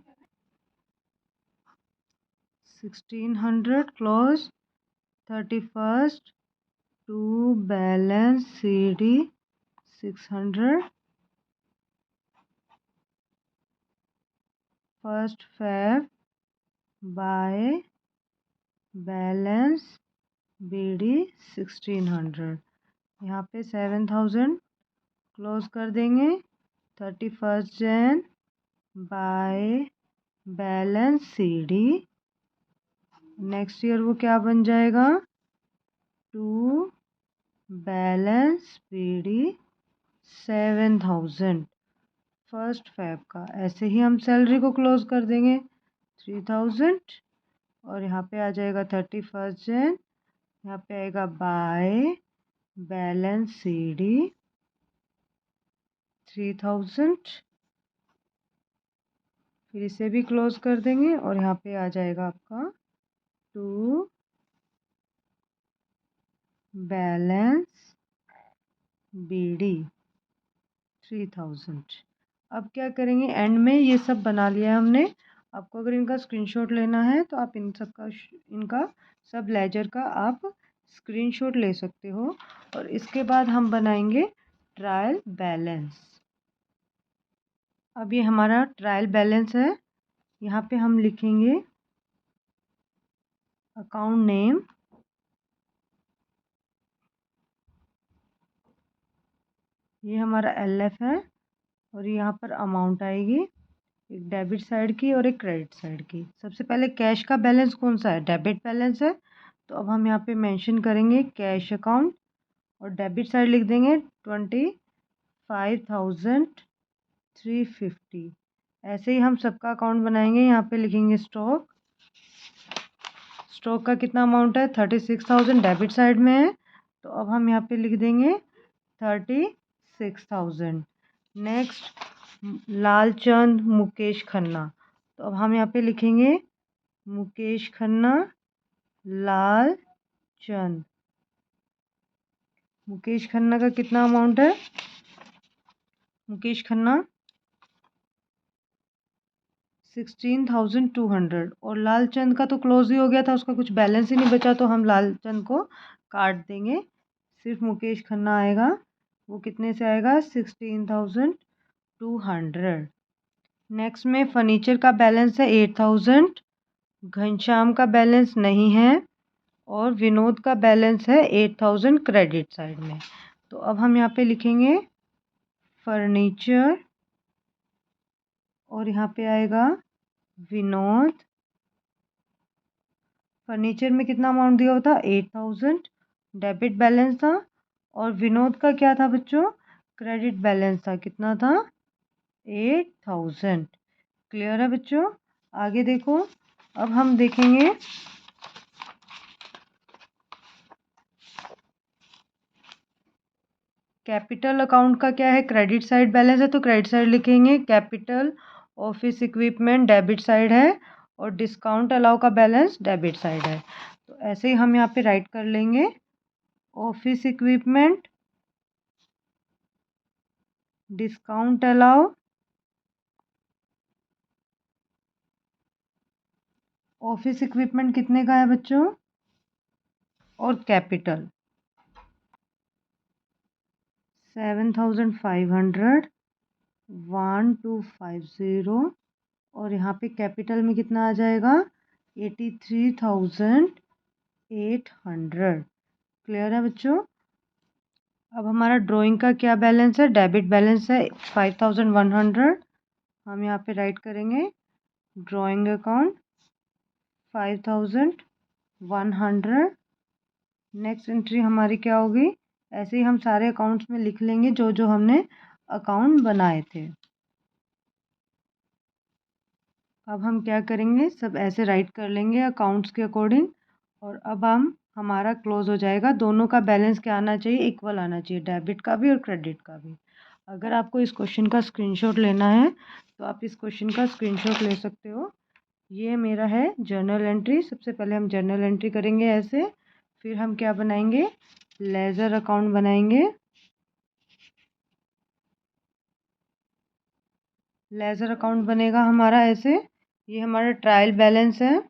1600 close 31 to balance CD 600 1 Feb by balance BD 1600। यहाँ पे 7000 क्लोज कर देंगे 31 Jan by balance CD। Next year वो क्या बन जाएगा, टू बैलेंस BD 7000 1 Feb का। ऐसे ही हम सैलरी को क्लोज कर देंगे 3000 और यहाँ पे आ जाएगा 31 Jan, यहाँ पे आएगा बाय बैलेंस CD 3000। फिर इसे भी क्लोज कर देंगे और यहाँ पे आ जाएगा आपका टू बैलेंस BD 3000। अब क्या करेंगे, एंड में ये सब बना लिया हमने। आपको अगर इनका स्क्रीनशॉट लेना है तो आप इनका सब लेजर का आप स्क्रीनशॉट ले सकते हो। और इसके बाद हम बनाएंगे ट्रायल बैलेंस। अब ये हमारा ट्रायल बैलेंस है। यहाँ पे हम लिखेंगे अकाउंट नेम, ये हमारा LF है और यहाँ पर अमाउंट आएगी, एक डेबिट साइड की और एक क्रेडिट साइड की। सबसे पहले कैश का बैलेंस कौन सा है, डेबिट बैलेंस है, तो अब हम यहाँ पे मेंशन करेंगे कैश अकाउंट और डेबिट साइड लिख देंगे 25,350। ऐसे ही हम सबका अकाउंट बनाएंगे। यहाँ पे लिखेंगे स्टॉक, स्टॉक का कितना अमाउंट है 36,000 डेबिट साइड में है, तो अब हम यहाँ पे लिख देंगे 36,000। नेक्स्ट लालचंद मुकेश खन्ना, तो अब हम यहाँ पे लिखेंगे मुकेश खन्ना लालचंद। मुकेश खन्ना का कितना अमाउंट है, मुकेश खन्ना 16,200। और लालचंद का तो क्लोज ही हो गया था, उसका कुछ बैलेंस ही नहीं बचा, तो हम लालचंद को काट देंगे, सिर्फ मुकेश खन्ना आएगा। वो कितने से आएगा 16,200। नेक्स्ट में फर्नीचर का बैलेंस है 8,000, घनश्याम का बैलेंस नहीं है और विनोद का बैलेंस है 8,000 क्रेडिट साइड में। तो अब हम यहाँ पे लिखेंगे फर्नीचर और यहाँ पे आएगा विनोद। फर्नीचर में कितना अमाउंट दिया हुआ था 8,000 डेबिट बैलेंस था, और विनोद का क्या था बच्चों, क्रेडिट बैलेंस था, कितना था 8,000। क्लियर है बच्चों। आगे देखो, अब हम देखेंगे कैपिटल अकाउंट का क्या है, क्रेडिट साइड बैलेंस है, तो क्रेडिट साइड लिखेंगे capital office equipment debit side है और डिस्काउंट अलाउ का बैलेंस डेबिट साइड है। तो ऐसे ही हम यहाँ पे राइट कर लेंगे office equipment discount allow office equipment कितने का है बच्चों, और कैपिटल 7,500 1250। और यहाँ पे कैपिटल में कितना आ जाएगा 83,800। क्लियर है बच्चों। अब हमारा ड्राइंग का क्या बैलेंस है, डेबिट बैलेंस है 5,100। हम यहाँ पे राइट करेंगे ड्राइंग अकाउंट 5,100। नेक्स्ट एंट्री हमारी क्या होगी, ऐसे ही हम सारे अकाउंट्स में लिख लेंगे जो जो हमने अकाउंट बनाए थे। अब हम क्या करेंगे, सब ऐसे राइट कर लेंगे अकाउंट्स के अकॉर्डिंग। और अब हम हमारा क्लोज हो जाएगा। दोनों का बैलेंस क्या आना चाहिए, इक्वल आना चाहिए, डेबिट का भी और क्रेडिट का भी। अगर आपको इस क्वेश्चन का स्क्रीनशॉट लेना है तो आप इस क्वेश्चन का स्क्रीनशॉट ले सकते हो। ये मेरा है जर्नल एंट्री। सबसे पहले हम जर्नल एंट्री करेंगे ऐसे, फिर हम क्या बनाएंगे, लेजर अकाउंट बनाएंगे। लेजर अकाउंट बनेगा हमारा ऐसे, ये हमारा ट्रायल बैलेंस है।